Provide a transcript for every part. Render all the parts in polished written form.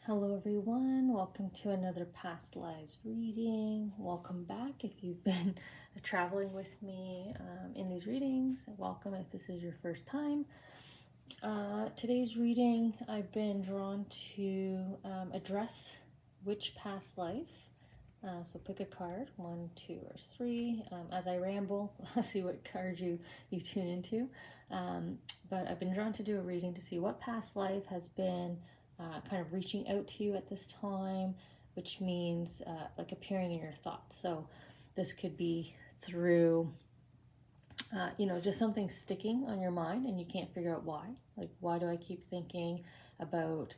Hello everyone, welcome to another past lives reading. Welcome back if you've been traveling with me in these readings. Welcome if this is your first time. Today's reading, I've been drawn to address which past life. So pick a card, 1, 2, or 3. As I ramble, I'll see what card you tune into. But I've been drawn to do a reading to see what past life has been kind of reaching out to you at this time, which means like appearing in your thoughts. So this could be through, just something sticking on your mind and you can't figure out why. Like, why do I keep thinking about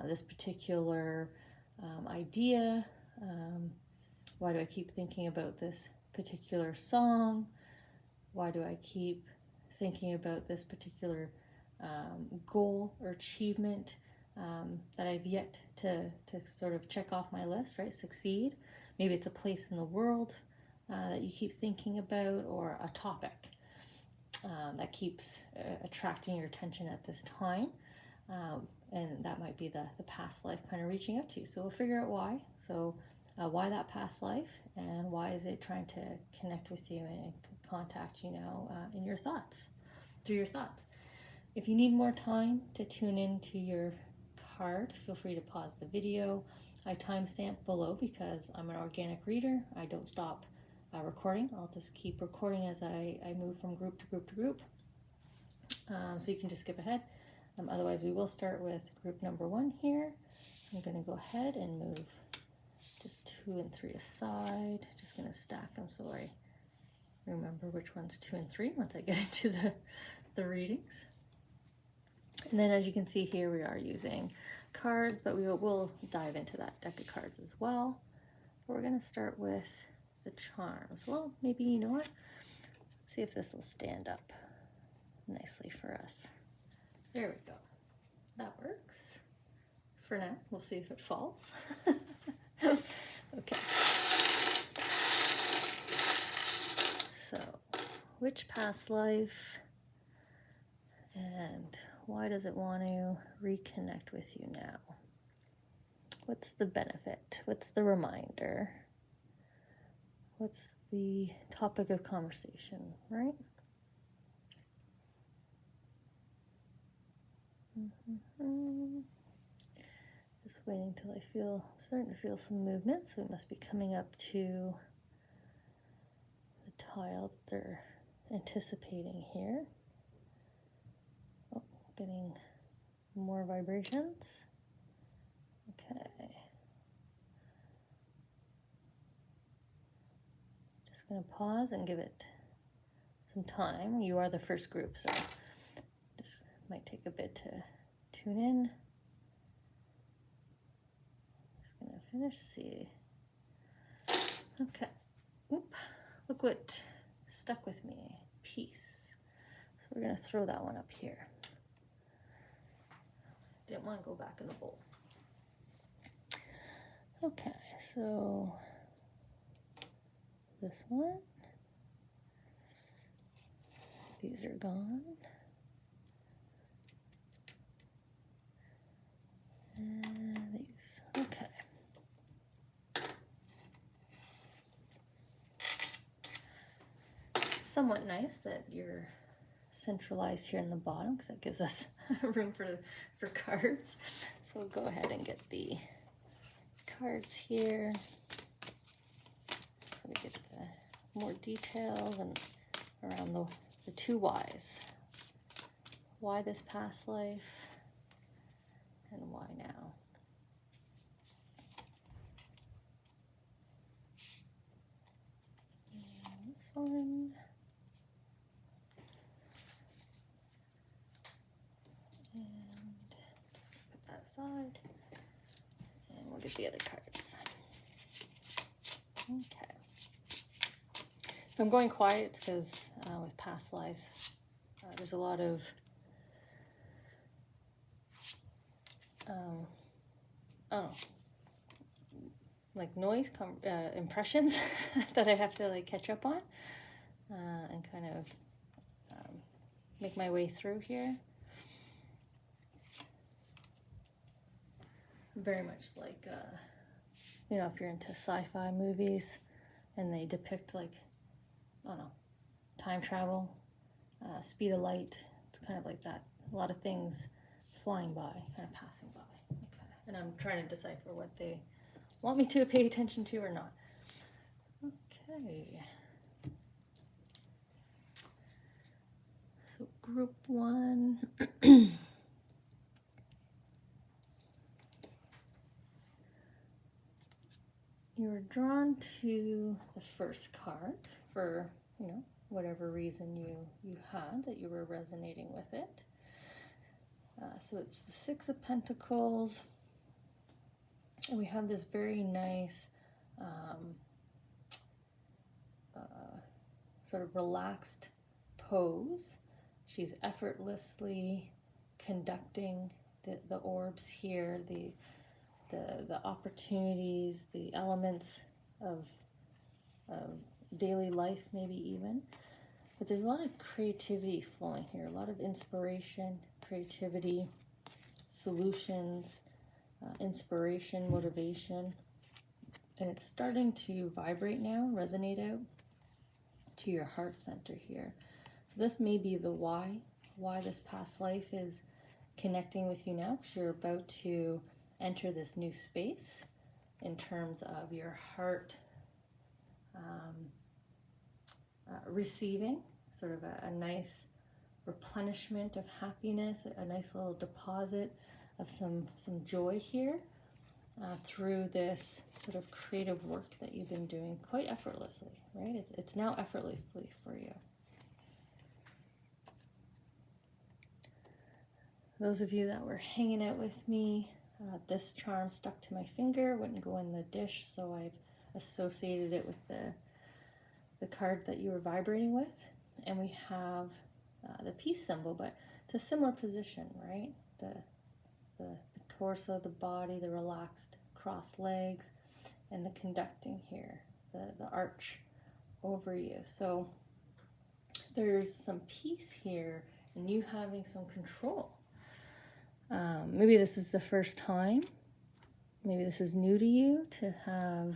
this particular idea? Why do I keep thinking about this particular song? Why do I keep thinking about this particular goal or achievement that I've yet to sort of check off my list, right? Succeed. Maybe it's a place in the world that you keep thinking about, or a topic that keeps attracting your attention at this time. And that might be the past life kind of reaching out to you. So we'll figure out why. So why that past life, and why is it trying to connect with you and contact you now in your thoughts, through your thoughts. If you need more time to tune into your card, feel free to pause the video. I timestamp below because I'm an organic reader. I don't stop recording. I'll just keep recording as I move from group to group to group. So you can just skip ahead. Otherwise, we will start with group number 1 here. I'm going to go ahead and move just 2 and 3 aside. Just going to stack them so I remember which one's 2 and 3 once I get into the readings. And then as you can see here, we are using cards, but we'll dive into that deck of cards as well. But we're going to start with the charms. Well, maybe, you know what? Let's see if this will stand up nicely for us. There we go. That works. For now, we'll see if it falls. Okay. So, which past life, and why does it want to reconnect with you now? What's the benefit? What's the reminder? What's the topic of conversation, right? Just waiting till I'm starting to feel some movement, so it must be coming up to the tile that they're anticipating here. Oh, getting more vibrations. Okay. Just going to pause and give it some time. You are the first group, so this might take a bit to tune in. Just going to finish, see. Okay. Oop. Look what stuck with me. Peace. So we're going to throw that one up here. Didn't want to go back in the bowl. Okay, so this one. These are gone. And these. Okay. Somewhat nice that you're centralized here in the bottom, because that gives us room for cards. So we'll go ahead and get the cards here so we get the more details and around the 2 whys. Why this past life, and why now? And this one. And just put that aside. And we'll get the other cards. Okay. If I'm going quiet, it's because with past lives, there's a lot of like noise, impressions that I have to like catch up on and kind of make my way through here. very much like, you know, if you're into sci-fi movies and they depict like, I don't know, time travel, speed of light. It's kind of like that. A lot of things flying by, kind of passing by. Okay. And I'm trying to decipher what they want me to pay attention to or not. Okay. So group 1. You were drawn to the first card for, you know, whatever reason you had that you were resonating with it. So it's the 6 of Pentacles. And we have this very nice sort of relaxed pose. She's effortlessly conducting the orbs here, the opportunities, the elements of daily life, maybe even. But there's a lot of creativity flowing here, a lot of inspiration, creativity, solutions, inspiration, motivation. And it's starting to vibrate now, resonate out to your heart center here. So this may be the why this past life is connecting with you now, because you're about to enter this new space in terms of your heart receiving sort of a nice replenishment of happiness, a nice little deposit of some joy here through this sort of creative work that you've been doing quite effortlessly, right? It's now effortlessly for you. Those of you that were hanging out with me, this charm stuck to my finger, wouldn't go in the dish, so I've associated it with the card that you were vibrating with. And we have the peace symbol, but it's a similar position, right? The torso, the body, the relaxed crossed legs, and the conducting here, the arch over you. So there's some peace here and you having some control. Maybe this is the first time, maybe this is new to you to have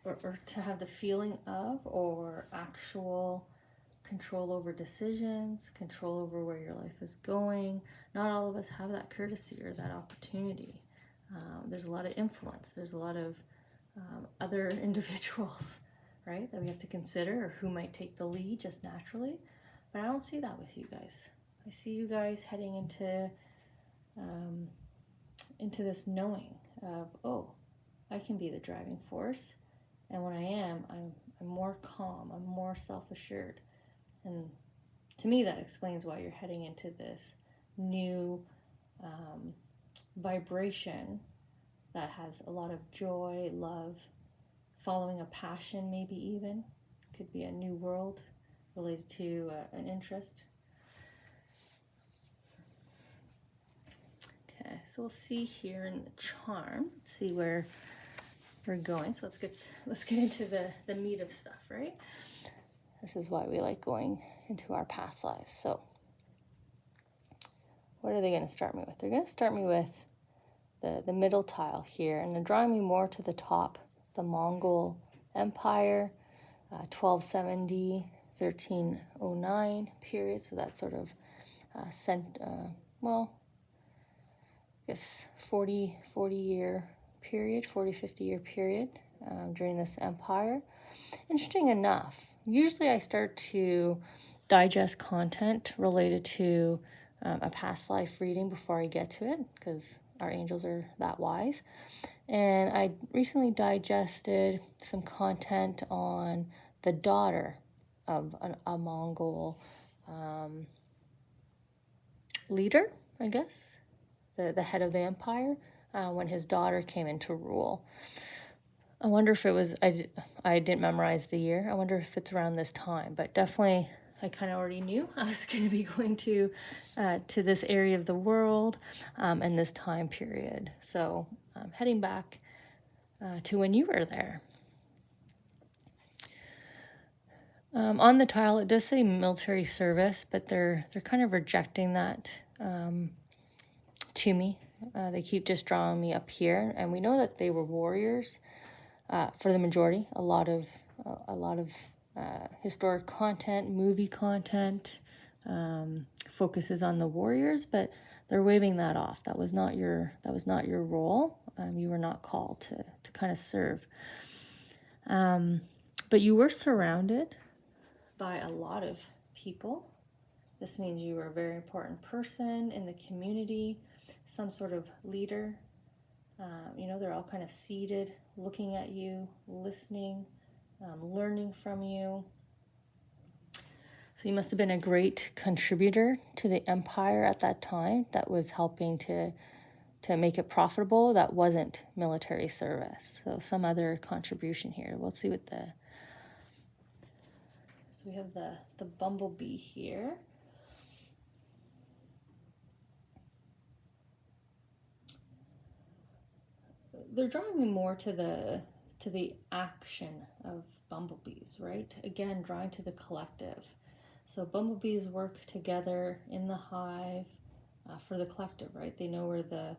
or to have the feeling of or actual control over decisions, control over where your life is going. Not all of us have that courtesy or that opportunity. There's a lot of influence. There's a lot of other individuals, right, that we have to consider, or who might take the lead just naturally. But I don't see that with you guys. I see you guys heading into this knowing of, oh, I can be the driving force. And when I am, I'm more calm, I'm more self-assured. And to me, that explains why you're heading into this new vibration that has a lot of joy, love, following a passion, maybe even. Could be a new world related to an interest. Okay, so we'll see here in the charms. Let's see where we're going. So let's get into the meat of stuff, right? This is why we like going into our past lives. So what are they going to start me with? They're going to start me with the middle tile here, and they're drawing me more to the top, the Mongol Empire, 1270, 1309 period. So that sort of well, I guess 40 year period, 40-50 year period during this empire. Interesting enough, usually I start to digest content related to a past life reading before I get to it, because our angels are that wise. And I recently digested some content on the daughter of a Mongol leader, I guess, the head of the empire, when his daughter came into rule. I wonder if it was, I didn't memorize the year. I wonder if it's around this time, but definitely I kind of already knew I was going to be going to this area of the world and this time period. So heading back to when you were there. On the tile, it does say military service, but they're kind of rejecting that to me. They keep just drawing me up here, and we know that they were warriors for the majority. A lot of historic content, movie content focuses on the warriors, but they're waving that off. That was not your role. You were not called to kind of serve. But you were surrounded by a lot of people. This means you were a very important person in the community, some sort of leader. They're all kind of seated, looking at you, listening, learning from you. So you must have been a great contributor to the empire at that time that was helping to make it profitable. That wasn't military service. So some other contribution here. We'll see what so we have the bumblebee here. They're drawing me more to the action of bumblebees, right? Again, drawing to the collective. So bumblebees work together in the hive for the collective, right? They know where the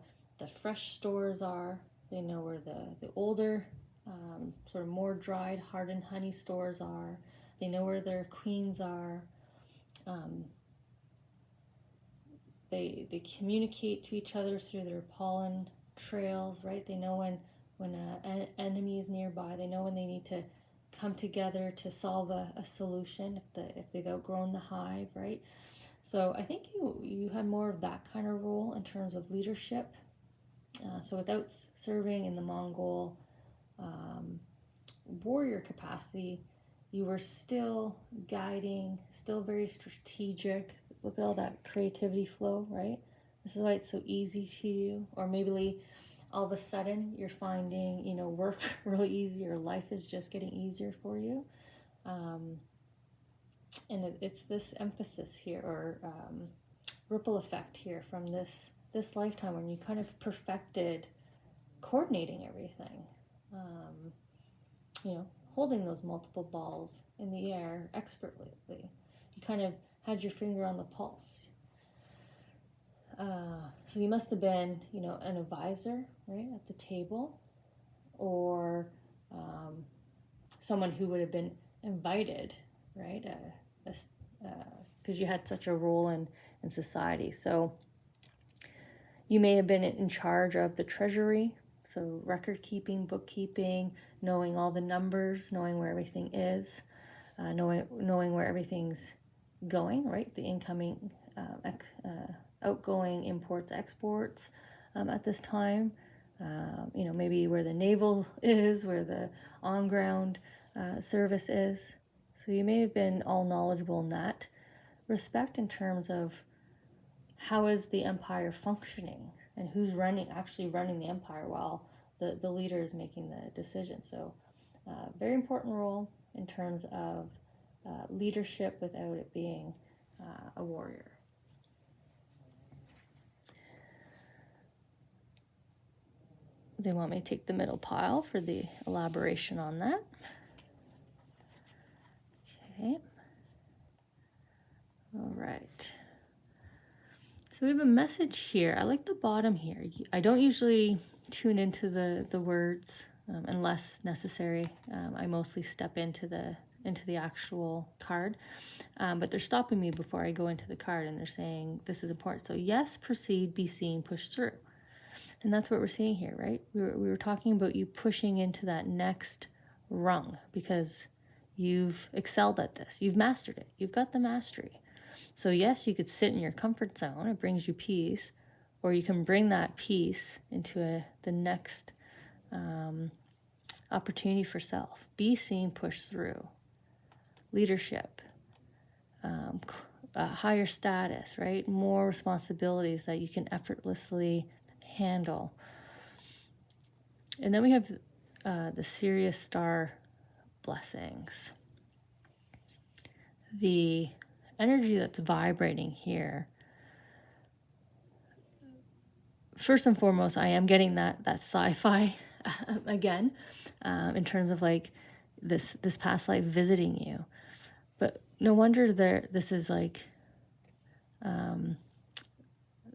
fresh stores are. They know where the older, sort of more dried, hardened honey stores are. They know where their queens are. They communicate to each other through their pollen trails, right? They know when an enemy is nearby. They know when they need to come together to solve a solution if they've outgrown the hive, right? So I think you had more of that kind of role in terms of leadership. So without serving in the Mongol warrior capacity, you were still guiding, still very strategic. Look at all that creativity flow, right? This is why it's so easy to you. Or maybe all of a sudden you're finding, work really easy, or life is just getting easier for you. And it's this emphasis here, or ripple effect here from this lifetime when you kind of perfected coordinating everything. Holding those multiple balls in the air expertly. You kind of had your finger on the pulse. So you must have been, an advisor, right, at the table, or someone who would have been invited, right, because you had such a role in society. So you may have been in charge of the treasury, so record keeping, bookkeeping, knowing all the numbers, knowing where everything is, knowing where everything's going, right, the incoming, outgoing, imports, exports at this time. Maybe where the naval is, where the on-ground service is. So you may have been all knowledgeable in that respect in terms of how is the empire functioning and who's actually running the empire while the leader is making the decision. So very important role in terms of leadership without it being a warrior. They want me to take the middle pile for the elaboration on that. Okay. All right. So we have a message here. I like the bottom here. I don't usually tune into the words unless necessary. I mostly step into the actual card, but they're stopping me before I go into the card, and they're saying this is important. So yes, proceed, be seen, push through. And that's what we're seeing here, right? We were talking about you pushing into that next rung because you've excelled at this. You've mastered it. You've got the mastery. So yes, you could sit in your comfort zone. It brings you peace. Or you can bring that peace into the next opportunity for self. Be seen, push through. Leadership. Higher status, right? More responsibilities that you can effortlessly handle. And then we have the Sirius star blessings. The energy that's vibrating here. First and foremost, I am getting that sci-fi again, in terms of like this past life visiting you. But no wonder this is like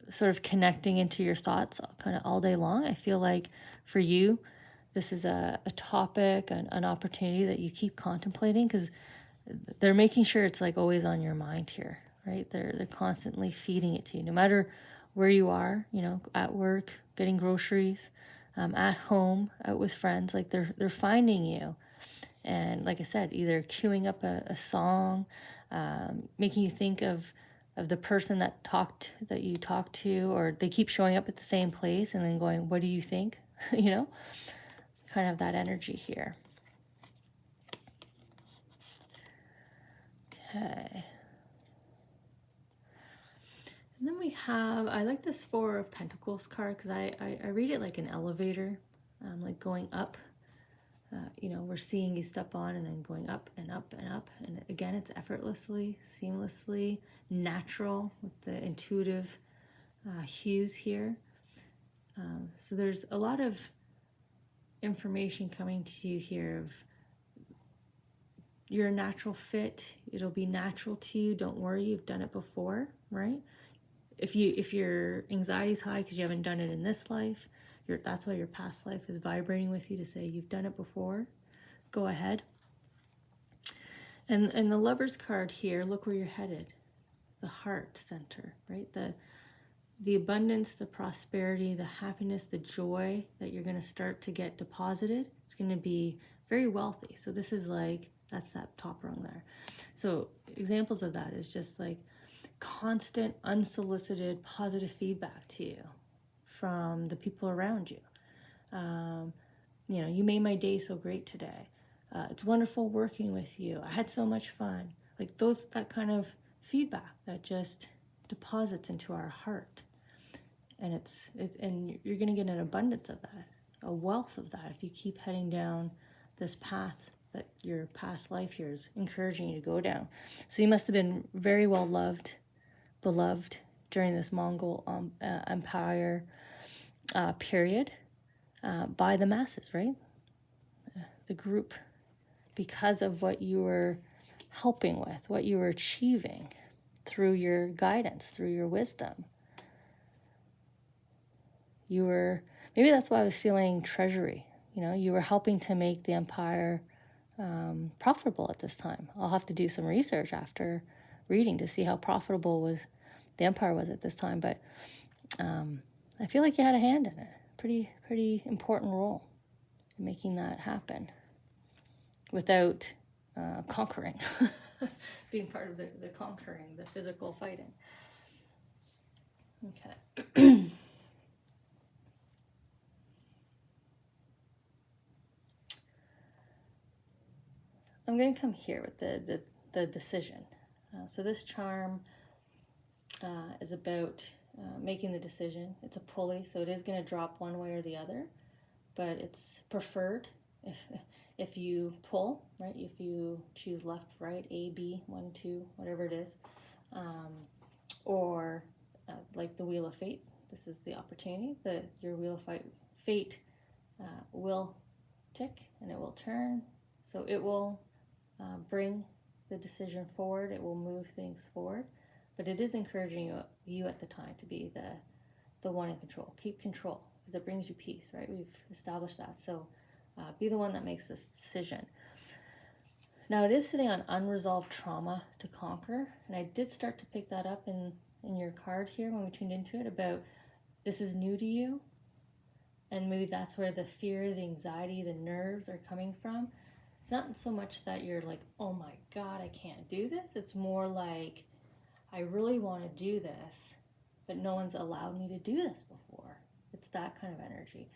sort of connecting into your thoughts kind of all day long. I feel like for you, this is a topic, an opportunity that you keep contemplating, because they're making sure it's like always on your mind here, right? They're constantly feeding it to you, no matter where you are, you know, at work, getting groceries, at home, out with friends. Like they're finding you, and like I said, either queuing up a song, making you think of the person that you talked to, or they keep showing up at the same place and then going, "What do you think?" You know, kind of that energy here. Okay. And then we have, I like this Four of Pentacles card because I read it like an elevator, like going up. You know, we're seeing you step on and then going up and up and up. And again, it's effortlessly, seamlessly, natural with the intuitive hues here. So there's a lot of information coming to you here of you're a natural fit. It'll be natural to you. Don't worry, you've done it before, right? If your anxiety's high because you haven't done it in this life, that's why your past life is vibrating with you to say you've done it before. Go ahead. And the Lover's card here, look where you're headed. The heart center, right? The abundance, the prosperity, the happiness, the joy that you're going to start to get deposited. It's going to be very wealthy. So this is like, that's that top rung there. So examples of that is just like constant, unsolicited, positive feedback to you from the people around you. You know, you made my day so great today. It's wonderful working with you. I had so much fun. Like that kind of feedback that just deposits into our heart. And and you're going to get an abundance of that, a wealth of that if you keep heading down this path that your past life here is encouraging you to go down. So you must have been very well loved, beloved during this Mongol Empire period by the masses, right? The group, because of what you were helping with, what you were achieving through your guidance, through your wisdom. You were, maybe that's why I was feeling treasury. You know, you were helping to make the empire profitable at this time. I'll have to do some research after reading to see how profitable the empire was at this time. But I feel like you had a hand in it. Pretty important role in making that happen without conquering, being part of the conquering, the physical fighting. Okay. I'm going to come here with the decision. So this charm is about making the decision. It's a pulley, so it is going to drop one way or the other, but it's preferred if you pull, right? If you choose left, right, A, B, 1, 2, whatever it is, or like the Wheel of Fate. This is the opportunity that your Wheel of Fate will tick and it will turn. So it will bring the decision forward. It will move things forward, but it is encouraging you at the time to be the one in control. Keep control because it brings you peace, right? We've established that. So be the one that makes this decision. Now it is sitting on unresolved trauma to conquer, and I did start to pick that up in your card here when we tuned into it about this is new to you, and maybe that's where the fear, the anxiety, the nerves are coming from. It's not so much that you're like, oh my God, I can't do this. It's more like, I really want to do this, but no one's allowed me to do this before. It's that kind of energy.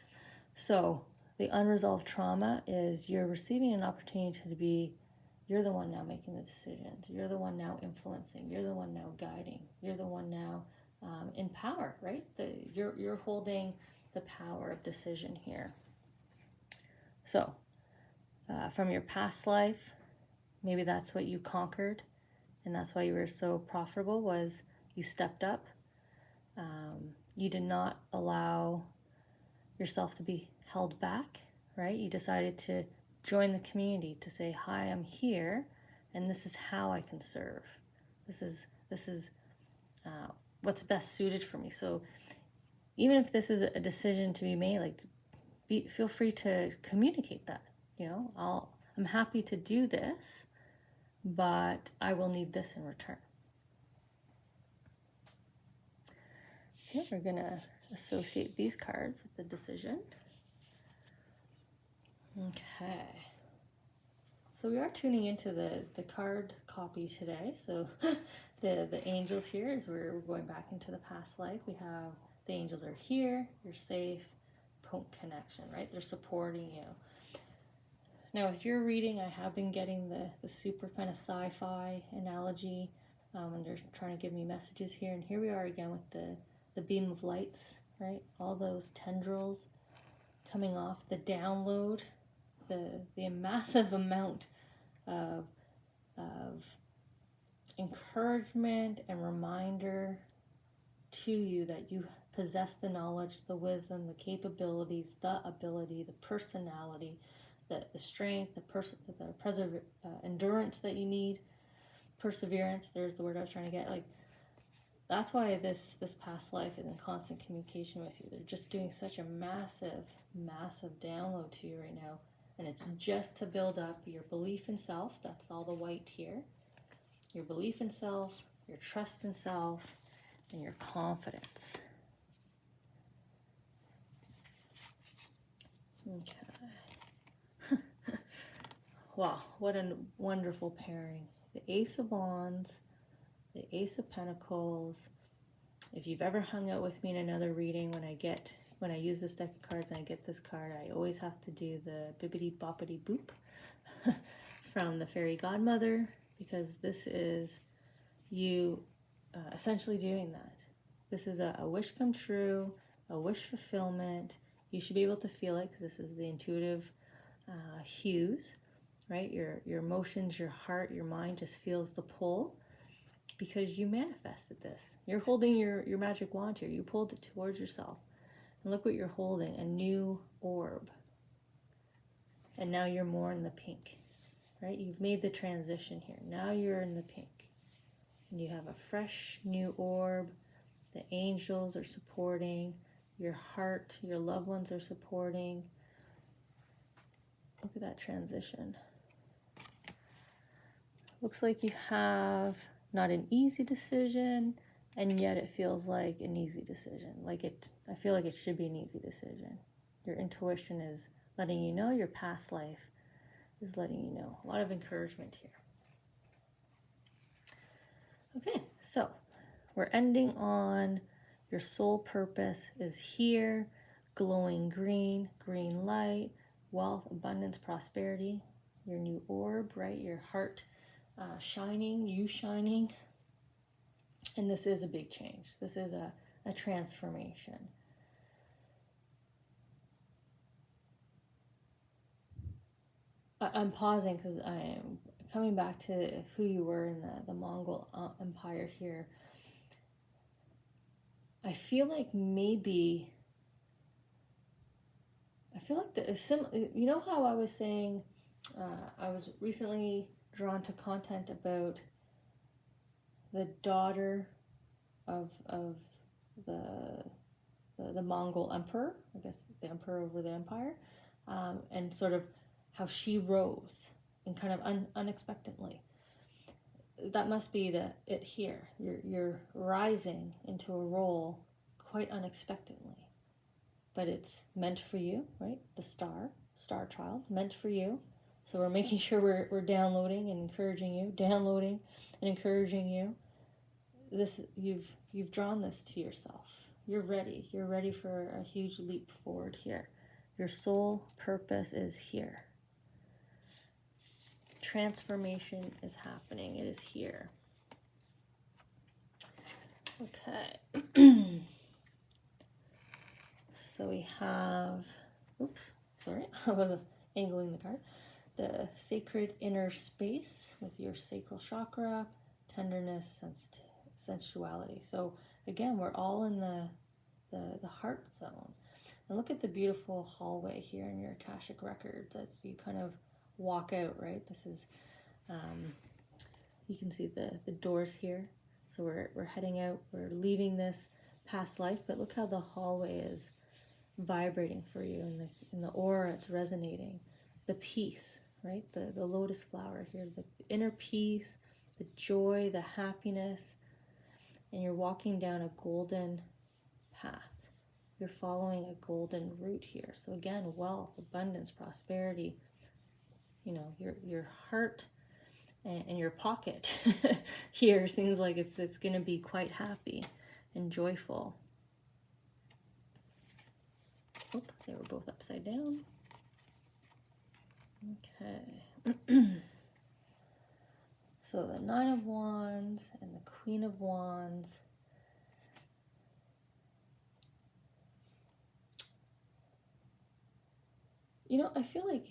So the unresolved trauma is you're receiving an opportunity to be, you're the one now making the decisions. You're the one now influencing. You're the one now guiding. You're the one now in power, right? You're holding the power of decision here. So from your past life, maybe that's what you conquered, and that's why you were so profitable, was you stepped up. You did not allow yourself to be held back, right? You decided to join the community, to say, hi, I'm here, and this is how I can serve. This is what's best suited for me. So even if this is a decision to be made, like feel free to communicate that. You know, I'm happy to do this, but I will need this in return. Okay, we're gonna associate these cards with the decision. Okay. So we are tuning into the card copy today. So the angels here is we're going back into the past life. We have the angels are here, you're safe, point connection, right? They're supporting you. Now with your reading, I have been getting the super kind of sci-fi analogy, and they're trying to give me messages here. And here we are again with the beam of lights, right? All those tendrils coming off, the download, the massive amount of encouragement and reminder to you that you possess the knowledge, the wisdom, the capabilities, the ability, the personality, the strength, the endurance that you need, perseverance. There's the word I was trying to get. Like, that's why this past life is in constant communication with you. They're just doing such a massive download to you right now. And it's just to build up your belief in self. That's all the white here. Your belief in self, your trust in self, and your confidence. Okay. Wow, what a wonderful pairing. The Ace of Wands, the Ace of Pentacles. If you've ever hung out with me in another reading, when I use this deck of cards and I get this card, I always have to do the bibbidi boppity boop from the fairy godmother, because this is you essentially doing that. This is a wish come true, a wish fulfillment. You should be able to feel it because this is the intuitive hues, right? Your emotions, your heart, your mind just feels the pull because you manifested this. You're holding your magic wand here. You pulled it towards yourself. And look what you're holding, a new orb. And now you're more in the pink, right? You've made the transition here. Now you're in the pink. And you have a fresh new orb. The angels are supporting. Your heart, your loved ones are supporting. Look at that transition. Looks like you have not an easy decision, and yet it feels like an easy decision. I feel like it should be an easy decision. Your intuition is letting you know, your past life is letting you know. A lot of encouragement here. Okay, so we're ending on your soul purpose is here, glowing green, green light, wealth, abundance, prosperity, your new orb, right? Your heart shining, you shining. And this is a big change. This is a transformation. I'm pausing because I'm coming back to who you were in the Mongol Empire here. I feel like you know how I was saying, I was recently drawn to content about the daughter of the Mongol emperor, I guess the emperor over the empire, and sort of how she rose and kind of unexpectedly. That must be it here. You're rising into a role quite unexpectedly, but it's meant for you, right? The star child, meant for you. So we're making sure we're downloading and encouraging you. This you've drawn this to yourself. You're ready. You're ready for a huge leap forward here. Your soul purpose is here. Transformation is happening. It is here. Okay. So we have, I wasn't angling the card. The sacred inner space with your sacral chakra, tenderness, sensuality. So again, we're all in the heart zone. And look at the beautiful hallway here in your Akashic records as you kind of walk out, right? This is, you can see the doors here. So we're heading out, we're leaving this past life, but look how the hallway is vibrating for you, and the aura, it's resonating. The peace, right? The lotus flower here, the inner peace, the joy, the happiness, and you're walking down a golden path. You're following a golden route here. So again, wealth, abundance, prosperity, you know, your heart and your pocket here seems like it's going to be quite happy and joyful. Oh, they were both upside down. Okay. So the Nine of Wands and the Queen of Wands. You know, I feel like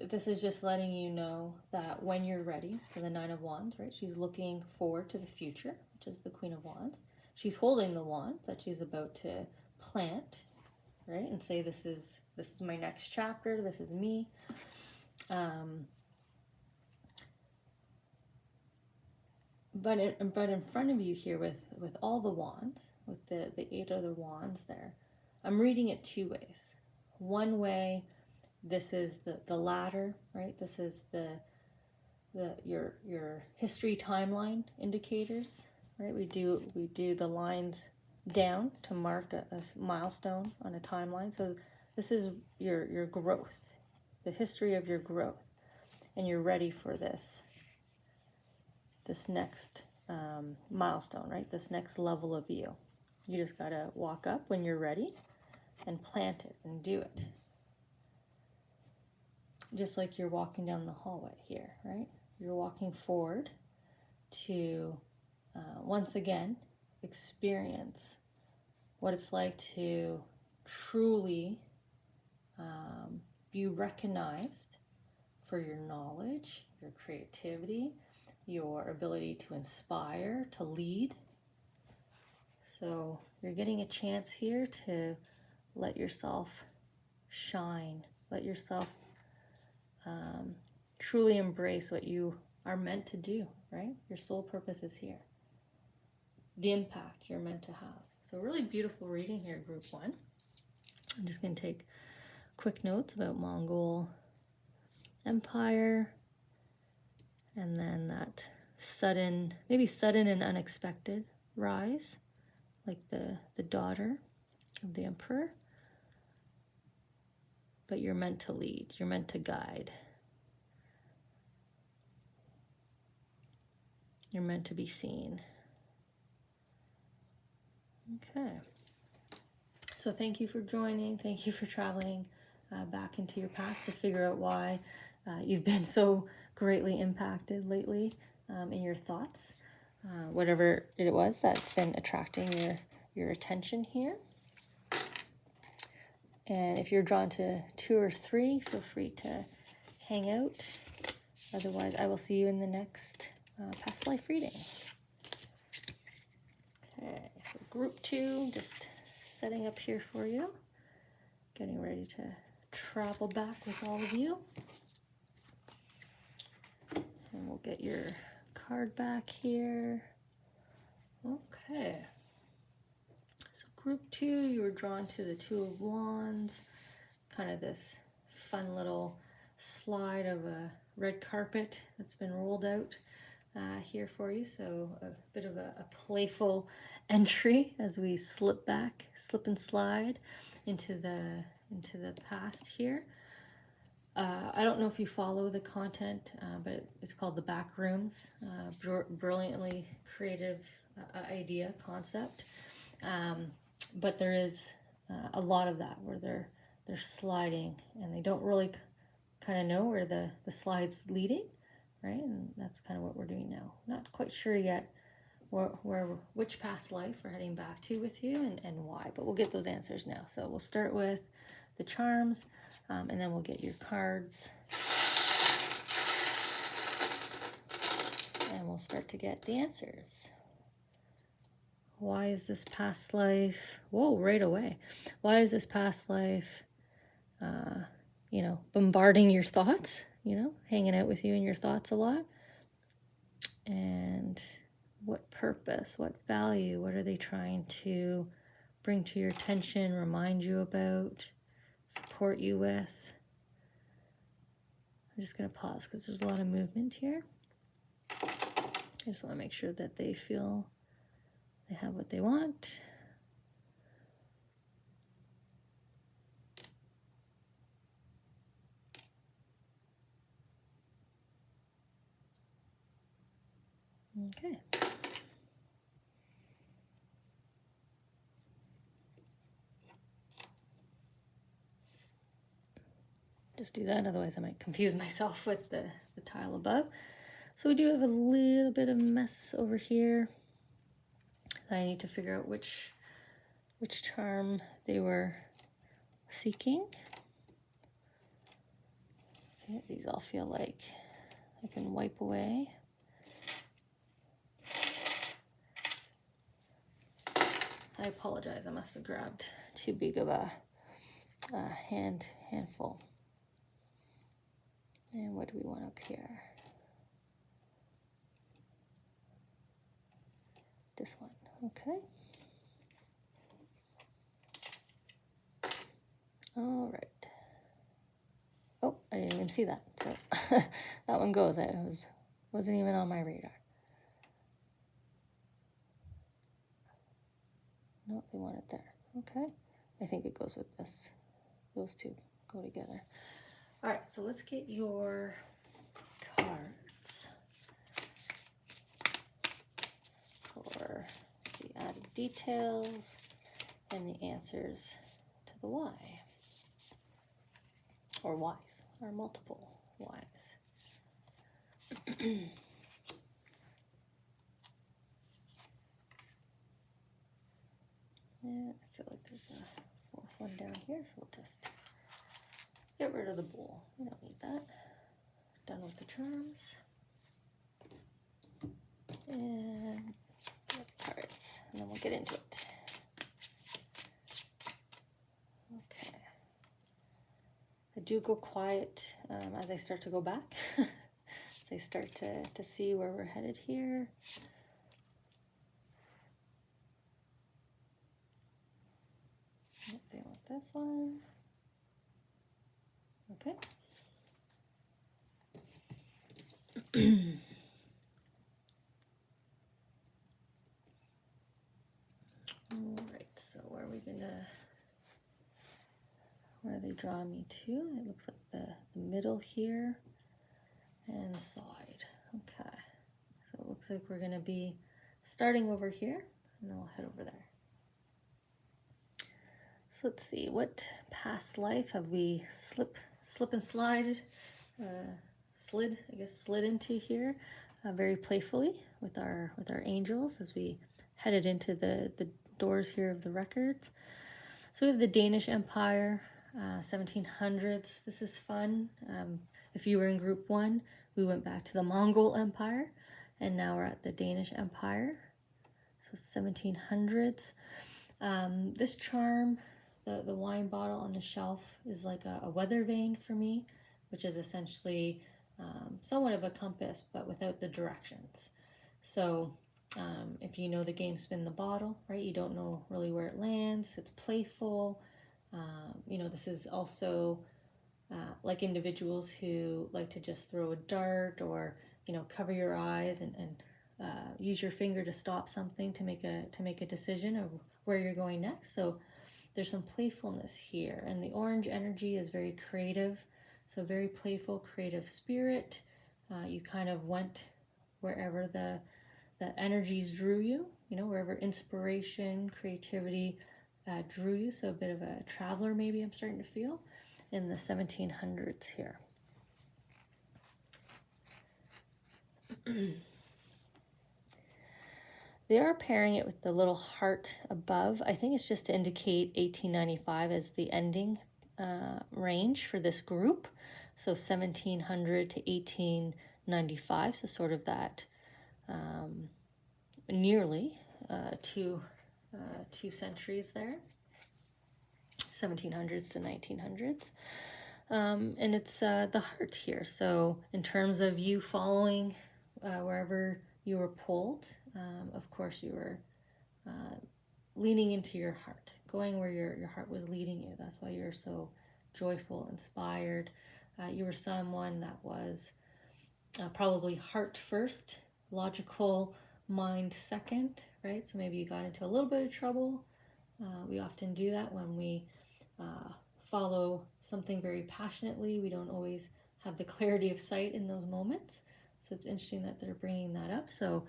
this is just letting you know that when you're ready for the Nine of Wands, right? She's looking forward to the future, which is the Queen of Wands. She's holding the wand that she's about to plant, right? And say, this is my next chapter. This is me. But in front of you here with all the wands, with the 8 other wands there, I'm reading it two ways. One way, this is the ladder, right? This is your history timeline indicators, right? We do the lines down to mark a milestone on a timeline. So this is your growth, the history of your growth, and you're ready for this next milestone, right? This next level of you. You just gotta walk up when you're ready and plant it and do it. Just like you're walking down the hallway here, right? You're walking forward to once again experience what it's like to truly be recognized for your knowledge, your creativity, your ability to inspire, to lead. So you're getting a chance here to let yourself shine, let yourself truly embrace what you are meant to do, right? Your soul purpose is here. The impact you're meant to have. So really beautiful reading here, group 1. I'm just going to take quick notes about Mongol Empire, and then that maybe sudden and unexpected rise, like the daughter of the emperor. But you're meant to lead, you're meant to guide. You're meant to be seen. Okay. So thank you for joining. Thank you for traveling back into your past to figure out why you've been so greatly impacted lately in your thoughts. Whatever it was that's been attracting your attention here. And if you're drawn to 2 or 3, feel free to hang out. Otherwise, I will see you in the next past life reading. Okay, so group 2, just setting up here for you. Getting ready to travel back with all of you. And we'll get your card back here. Okay. So group 2, you were drawn to the 2 of Wands. Kind of this fun little slide of a red carpet that's been rolled out here for you. So a bit of a playful entry as we slip and slide into the past here. I don't know if you follow the content, but it's called The Back Rooms. Brilliantly creative idea, concept. But there is a lot of that where they're sliding and they don't really kind of know where the slide's leading, right? And that's kind of what we're doing now. Not quite sure yet which past life we're heading back to with you and why, but we'll get those answers now. So we'll start with the charms, and then we'll get your cards, and we'll start to get the answers. Why is this past life, whoa, right away. Why is this past life, bombarding your thoughts, hanging out with you in your thoughts a lot? And What purpose, what value, what are they trying to bring to your attention, remind you about, support you with? I'm just going to pause because there's a lot of movement here. I just want to make sure that they feel they have what they want. Okay. Just do that, otherwise I might confuse myself with the tile above. So we do have a little bit of mess over here. I need to figure out which charm they were seeking. Okay, these all feel like I can wipe away. I apologize, I must have grabbed too big of a handful. And what do we want up here? This one, okay. All right. Oh, I didn't even see that. So that one goes. It wasn't even on my radar. No, they want it there. Okay. I think it goes with this. Those two go together. All right, so let's get your cards for the added details and the answers to the why, or whys, or multiple whys. Yeah, I feel like there's a fourth one down here, so we'll just get rid of the bowl. We don't need that. Done with the charms. And cards, and then we'll get into it. Okay. I do go quiet as I start to go back. As I start to see where we're headed here. They want this one. Okay. All right, so where are they drawing me to? It looks like the middle here and side. Okay, so it looks like we're gonna be starting over here and then we'll head over there. So let's see, what past life have we slip and slid into here very playfully with our angels as we headed into the doors here of the records. So we have the Danish Empire, 1700s. This is fun. If you were in group 1, we went back to the Mongol Empire, and now we're at the Danish Empire. So 1700s. This charm, the wine bottle on the shelf, is like a weather vane for me, which is essentially somewhat of a compass, but without the directions. So if you know the game Spin the Bottle, right, you don't know really where it lands. It's playful. You know, this is also like individuals who like to just throw a dart, or, you know, cover your eyes and use your finger to stop something, to make a decision of where you're going next. So there's some playfulness here, and the orange energy is very creative. So very playful, creative spirit. You kind of went wherever the energies drew you, you know, wherever inspiration, creativity drew you. So a bit of a traveler, maybe, I'm starting to feel in the 1700s here. They are pairing it with the little heart above. I think it's just to indicate 1895 as the ending range for this group. So 1700 to 1895, so sort of that nearly two centuries there, 1700s to 1900s. And it's the heart here. So in terms of you following wherever you were pulled. Of course, you were leaning into your heart, going where your heart was leading you. That's why you're so joyful, inspired. You were someone that was probably heart first, logical mind second, right? So maybe you got into a little bit of trouble. We often do that when we follow something very passionately. We don't always have the clarity of sight in those moments. So it's interesting that they're bringing that up. So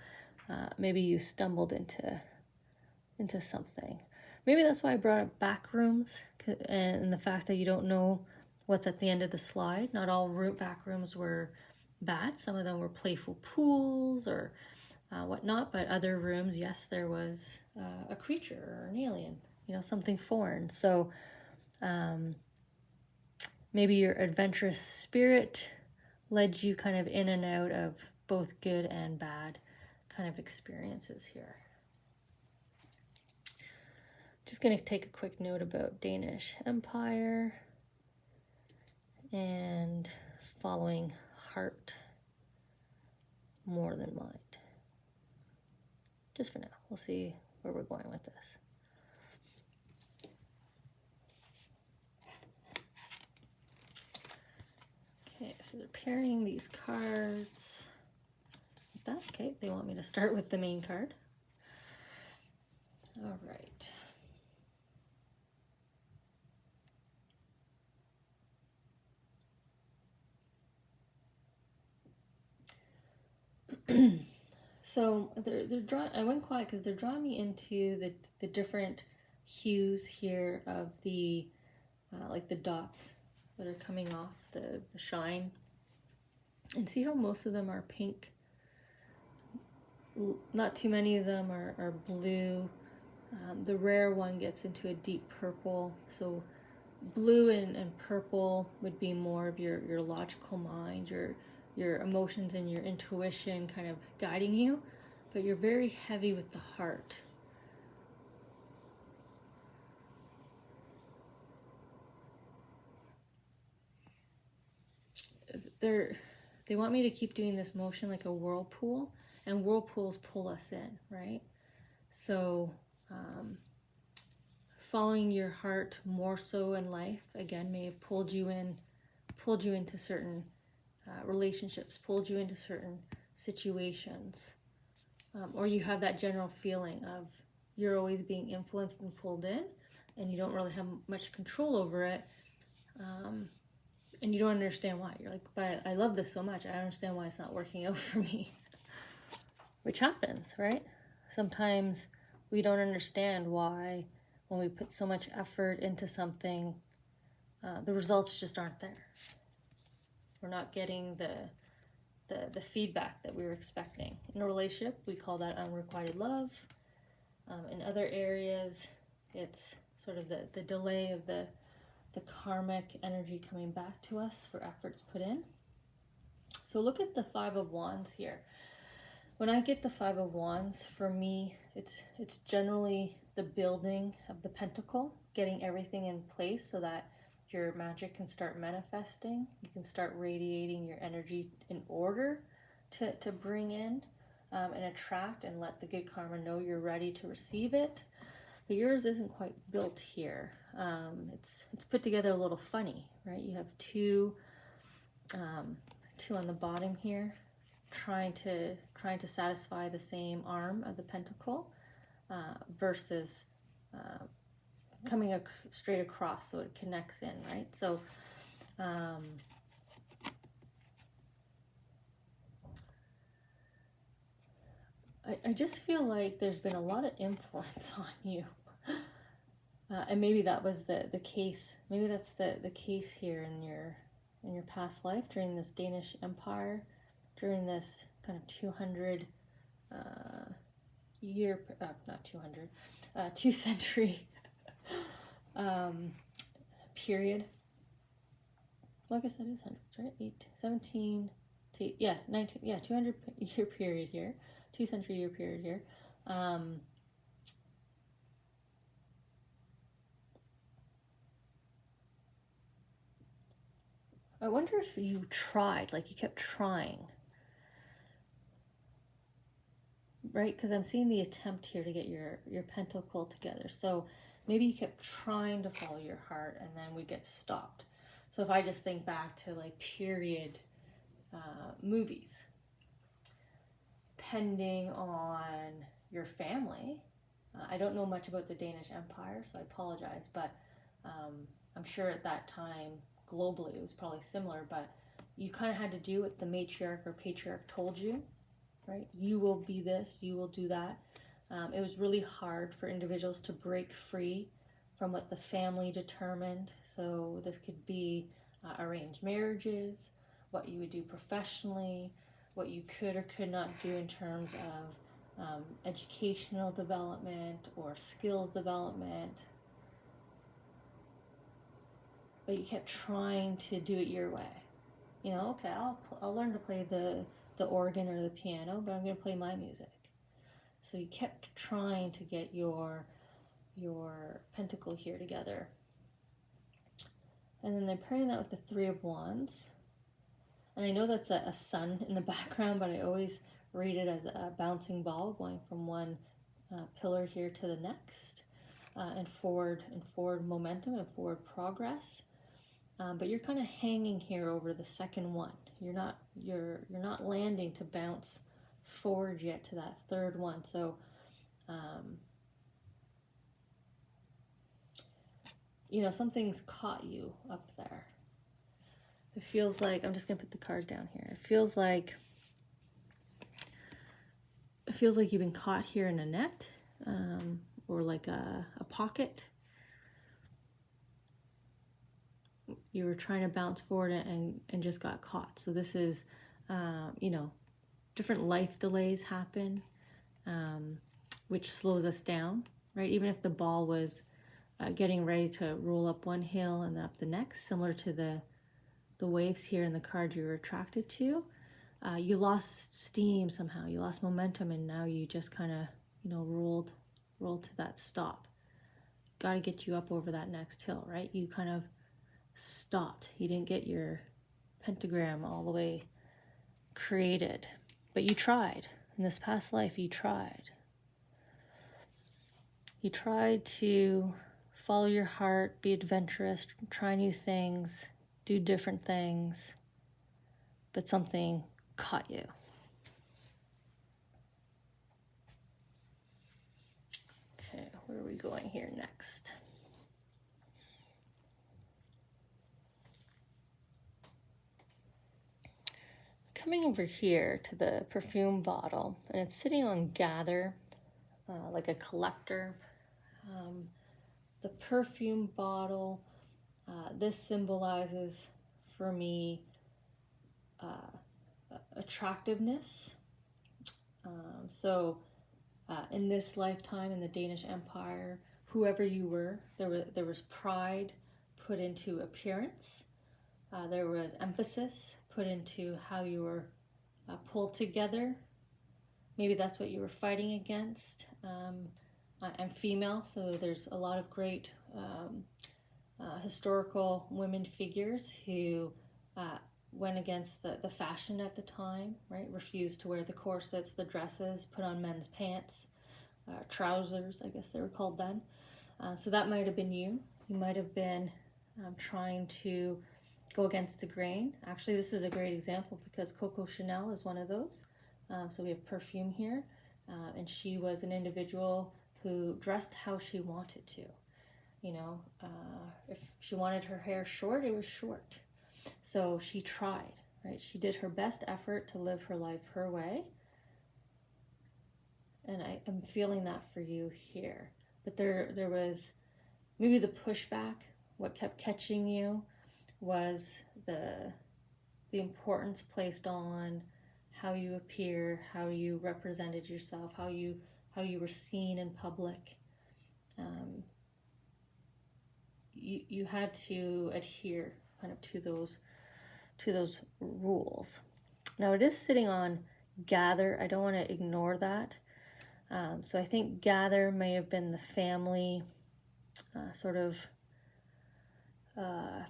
maybe you stumbled into something. Maybe that's why I brought up back rooms and the fact that you don't know what's at the end of the slide. Not all back rooms were bad. Some of them were playful pools or whatnot, but other rooms, yes, there was a creature or an alien, something foreign. So maybe your adventurous spirit led you kind of in and out of both good and bad kind of experiences here. Just going to take a quick note about Danish Empire and following heart more than mind. Just for now. We'll see where we're going with this. Okay, so they're pairing these cards like that. Okay, they want me to start with the main card. All right. So they're drawing. I went quiet because they're drawing me into the different hues here of the like the dots that are coming off the shine, and see how most of them are pink. Not too many of them are blue. The rare one gets into a deep purple. So blue and purple would be more of your logical mind, your emotions and your intuition kind of guiding you, but you're very heavy with the heart. They want me to keep doing this motion like a whirlpool, and whirlpools pull us in, right? So following your heart more so in life, again, may have pulled you into certain relationships, pulled you into certain situations, or you have that general feeling of you're always being influenced and pulled in, and you don't really have much control over it, and you don't understand why. You're like, but I love this so much, I don't understand why it's not working out for me. Which happens, right? Sometimes we don't understand why, when we put so much effort into something, the results just aren't there. We're not getting the feedback that we were expecting. In a relationship, we call that unrequited love. In other areas, it's sort of the delay of the karmic energy coming back to us for efforts put in. So look at the Five of Wands here. When I get the Five of Wands, for me, it's generally the building of the pentacle, getting everything in place so that your magic can start manifesting. You can start radiating your energy in order to bring in and attract and let the good karma know you're ready to receive it. But yours isn't quite built here. It's put together a little funny, right? You have two on the bottom here, trying to satisfy the same arm of the pentacle versus coming straight across so it connects in, right? So I just feel like there's been a lot of influence on you. And maybe that was the case. Maybe that's the case here in your past life during this Danish Empire, during this kind of 200 year, not 200, 2 century period. Well, I guess that is hundreds, right? 17 to, yeah, 19, yeah, 200 year period here, 2 century year period here. I wonder if you tried, like you kept trying. right? Because I'm seeing the attempt here to get your pentacle together. So maybe you kept trying to follow your heart and then we get stopped. So if I just think back to like period movies, depending on your family, I don't know much about the Danish Empire, so I apologize, but I'm sure at that time globally it was probably similar, but you kind of had to do what the matriarch or patriarch told you, right? You will be this, you will do that. It was really hard for individuals to break free from what the family determined. So this could be arranged marriages, what you would do professionally, what you could or could not do in terms of educational development or skills development. But you kept trying to do it your way. You know, okay, I'll learn to play the organ or the piano, but I'm going to play my music. So you kept trying to get your pentacle here together. And then they're pairing that with the Three of Wands. And I know that's a sun in the background, but I always read it as a bouncing ball going from one pillar here to the next, and forward momentum and forward progress. But you're kind of hanging here over the second one. You're not landing to bounce forward yet to that third one. So you know, something's caught you up there. It feels like, I'm just gonna put the card down here. It feels like you've been caught here in a net, or like a pocket. You were trying to bounce forward and just got caught. So this is, you know, different life delays happen, which slows us down, right? Even if the ball was getting ready to roll up one hill and then up the next, similar to the waves here in the card you were attracted to, you lost steam somehow, you lost momentum, and now you just kind of, you know, rolled to that stop. Got to get you up over that next hill, right? You kind of stopped. You didn't get your pentagram all the way created, but you tried. In this past life, you tried. You tried to follow your heart, be adventurous, try new things, do different things, but something caught you. Okay, where are we going here next? Coming over here to the perfume bottle, and it's sitting on gather, like a collector. The perfume bottle, this symbolizes for me attractiveness. So in this lifetime in the Danish Empire, whoever you were, there was pride put into appearance. There was emphasis put into how you were pulled together. Maybe that's what you were fighting against. I'm female, so there's a lot of great historical women figures who went against the fashion at the time, right? Refused to wear the corsets, the dresses, put on men's pants, trousers, I guess they were called then. So that might have been you. You might have been trying to go against the grain. Actually, this is a great example because Coco Chanel is one of those. So we have perfume here, and she was an individual who dressed how she wanted to. You know, if she wanted her hair short, it was short. So she tried, right? She did her best effort to live her life her way. And I am feeling that for you here. But there was maybe the pushback. What kept catching you was the importance placed on how you appear, how you represented yourself, how you were seen in public. You had to adhere kind of to those rules. Now it is sitting on gather. I don't want to ignore that. So I think gather may have been the family sort of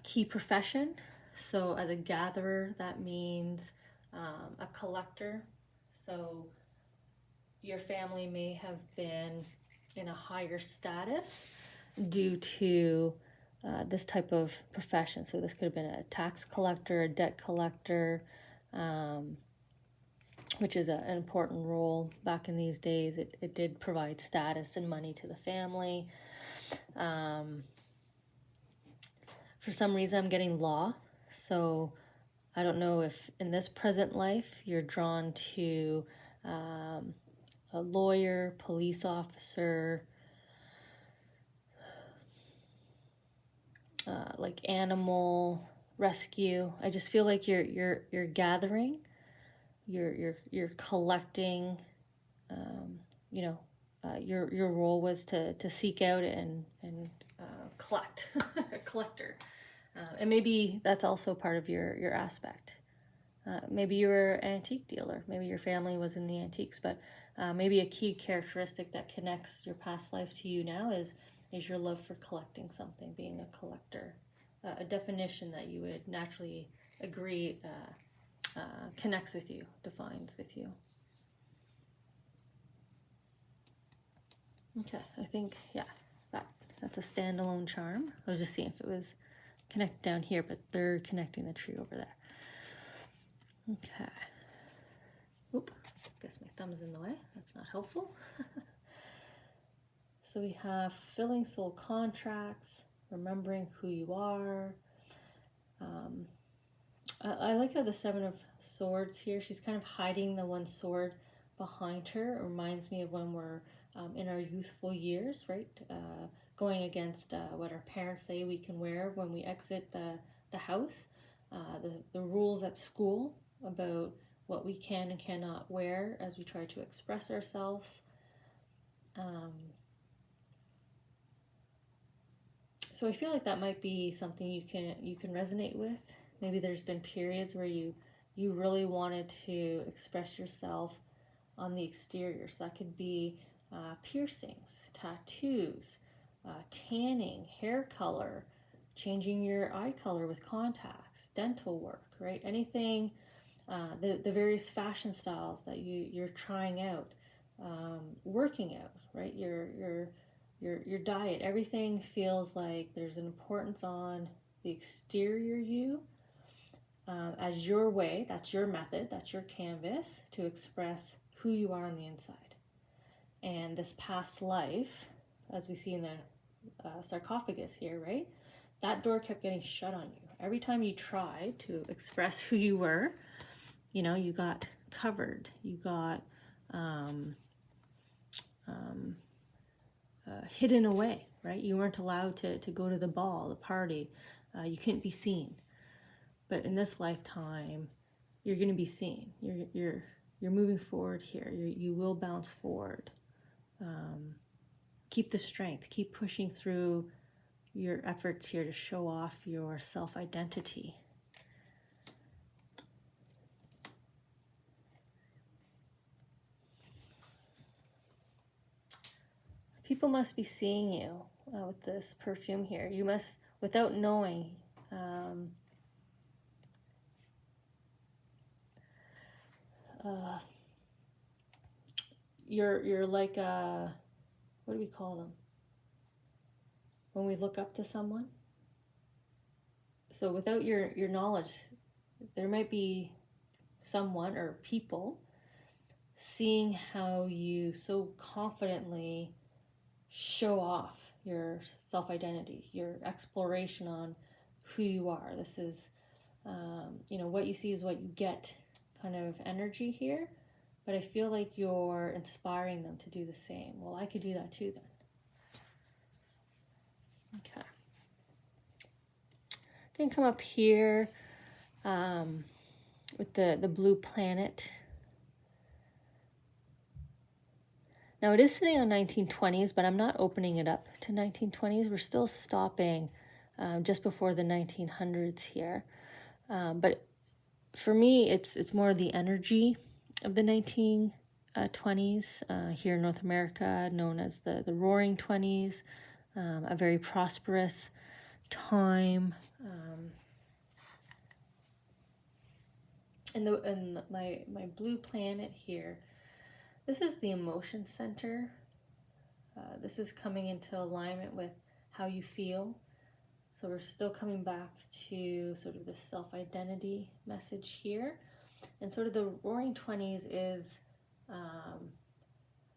key profession. So as a gatherer, that means a collector. So your family may have been in a higher status due to this type of profession. So this could have been a tax collector, a debt collector, which is an important role back in these days. It did provide status and money to the family. For some reason, I'm getting law. So I don't know if in this present life you're drawn to a lawyer, police officer, like animal rescue. I just feel like you're gathering, you're collecting. Your role was to seek out and collect, a collector, and maybe that's also part of your aspect. Maybe you were an antique dealer. Maybe your family was in the antiques, but maybe a key characteristic that connects your past life to you now is your love for collecting something, being a collector. A definition that you would naturally agree connects with you, defines with you. Okay, I think, yeah, that's a standalone charm. I was just seeing if it was connected down here, but they're connecting the tree over there. Okay. Oop, guess my thumb's in the way. That's not helpful. So we have fulfilling soul contracts, remembering who you are. I like how the Seven of Swords here, she's kind of hiding the one sword behind her. It reminds me of when we're in our youthful years, right? Going against what our parents say we can wear when we exit the house. The rules at school about what we can and cannot wear as we try to express ourselves. So I feel like that might be something you can resonate with. Maybe there's been periods where you really wanted to express yourself on the exterior. So that could be piercings, tattoos, tanning, hair color, changing your eye color with contacts, dental work, right? Anything, the various fashion styles that you're trying out, working out, right? Your diet, everything feels like there's an importance on the exterior you as your way. That's your method, that's your canvas to express who you are on the inside. And this past life, as we see in the sarcophagus here, right? That door kept getting shut on you. Every time you tried to express who you were, you got covered. You got hidden away, right? You weren't allowed to go to the ball, the party. You couldn't be seen. But in this lifetime, you're going to be seen. You're moving forward here. You will bounce forward. Keep the strength. Keep pushing through your efforts here to show off your self-identity. People must be seeing you with this perfume here. You must, without knowing, you're like what do we call them? When we look up to someone. So without your knowledge, there might be someone or people seeing how you so confidently show off your self-identity, your exploration on who you are. This is, what you see is what you get kind of energy here. But I feel like you're inspiring them to do the same. Well, I could do that too then. Okay. I'm going to come up here with the blue planet. Now it is sitting on 1920s, but I'm not opening it up to 1920s. We're still stopping just before the 1900s here. But for me, it's more the energy of the 1920s here in North America, known as the Roaring 20s, a very prosperous time. And my blue planet here, This is the emotion center. This is coming into alignment with how you feel. So we're still coming back to sort of the self-identity message here. And sort of the Roaring 20s is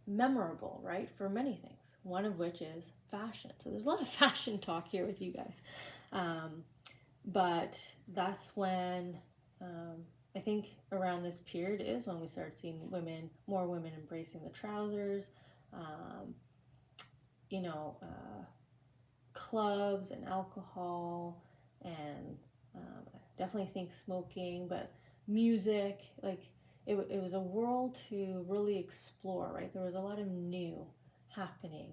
memorable, right, for many things. One of which is fashion. So there's a lot of fashion talk here with you guys. But that's when I think around this period is when we start seeing more women embracing the trousers, clubs and alcohol, and I definitely think smoking, but music, like it was a world to really explore, right? There was a lot of new happening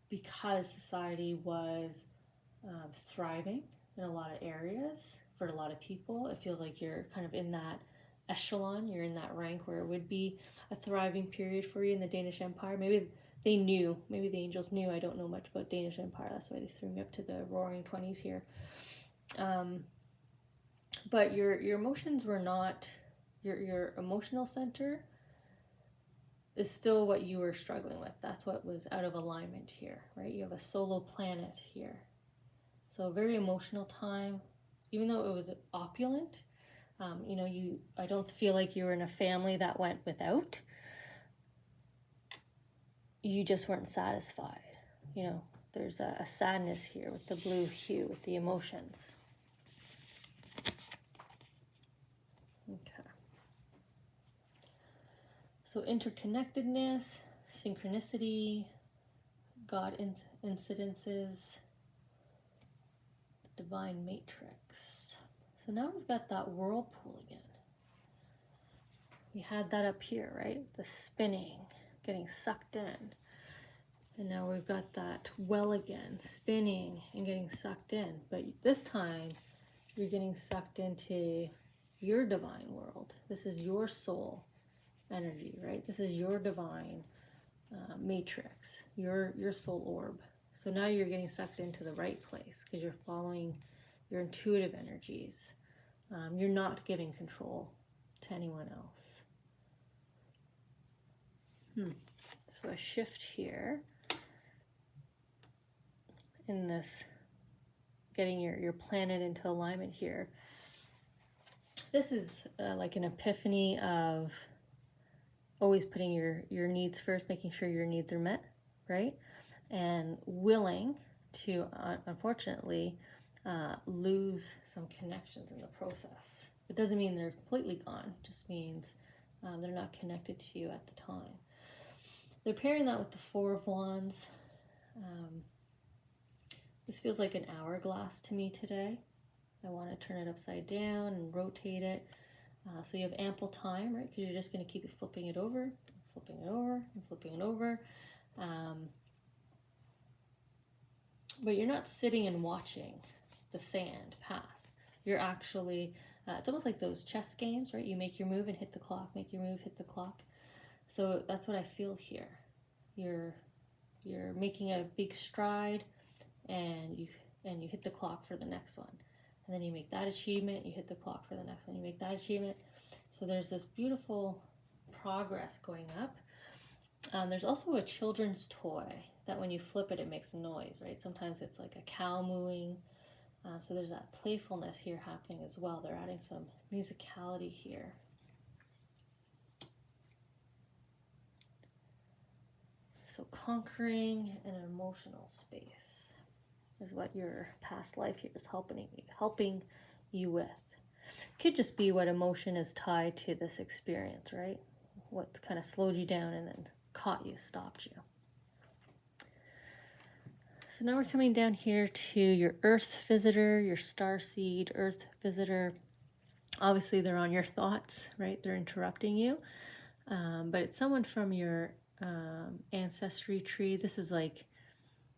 because society was thriving in a lot of areas for a lot of people. It feels like you're kind of in that echelon, you're in that rank where it would be a thriving period for you in the Danish Empire. Maybe the angels knew. I don't know much about Danish Empire. That's why they threw me up to the Roaring 20s here. But your emotions were not, your emotional center is still what you were struggling with. That's what was out of alignment here, right? You have a solo planet here. So a very emotional time, even though it was opulent. I don't feel like you were in a family that went without. You just weren't satisfied. There's a sadness here with the blue hue, with the emotions. Okay. So interconnectedness, synchronicity, God incidences, the divine matrix. So now we've got that whirlpool again. We had that up here, right? The spinning, getting sucked in. And now we've got that well again, spinning and getting sucked in. But this time, you're getting sucked into your divine world. This is your soul energy, right? This is your divine matrix, your soul orb. So now you're getting sucked into the right place because you're following your intuitive energies. You're not giving control to anyone else. So a shift here in this, getting your planet into alignment here. This is like an epiphany of always putting your needs first, making sure your needs are met, right? And willing to, unfortunately, lose some connections in the process. It doesn't mean they're completely gone. It just means they're not connected to you at the time. They're pairing that with the Four of Wands. This feels like an hourglass to me today. I want to turn it upside down and rotate it. So you have ample time, right? Because you're just going to keep flipping it over, flipping it over, and flipping it over. But you're not sitting and watching the sand pass. You're actually, it's almost like those chess games, right? You make your move and hit the clock, make your move, hit the clock. So that's what I feel here. You're making a big stride, and you hit the clock for the next one. And then you make that achievement, you hit the clock for the next one, you make that achievement. So there's this beautiful progress going up. There's also a children's toy that when you flip it, it makes a noise, right? Sometimes it's like a cow mooing. So there's that playfulness here happening as well. They're adding some musicality here. So conquering an emotional space is what your past life here is helping you with. Could just be what emotion is tied to this experience, right? What kind of slowed you down and then caught you, stopped you. So now we're coming down here to your earth visitor, your starseed earth visitor. Obviously they're on your thoughts, right? They're interrupting you. But it's someone from your ancestry tree. This is like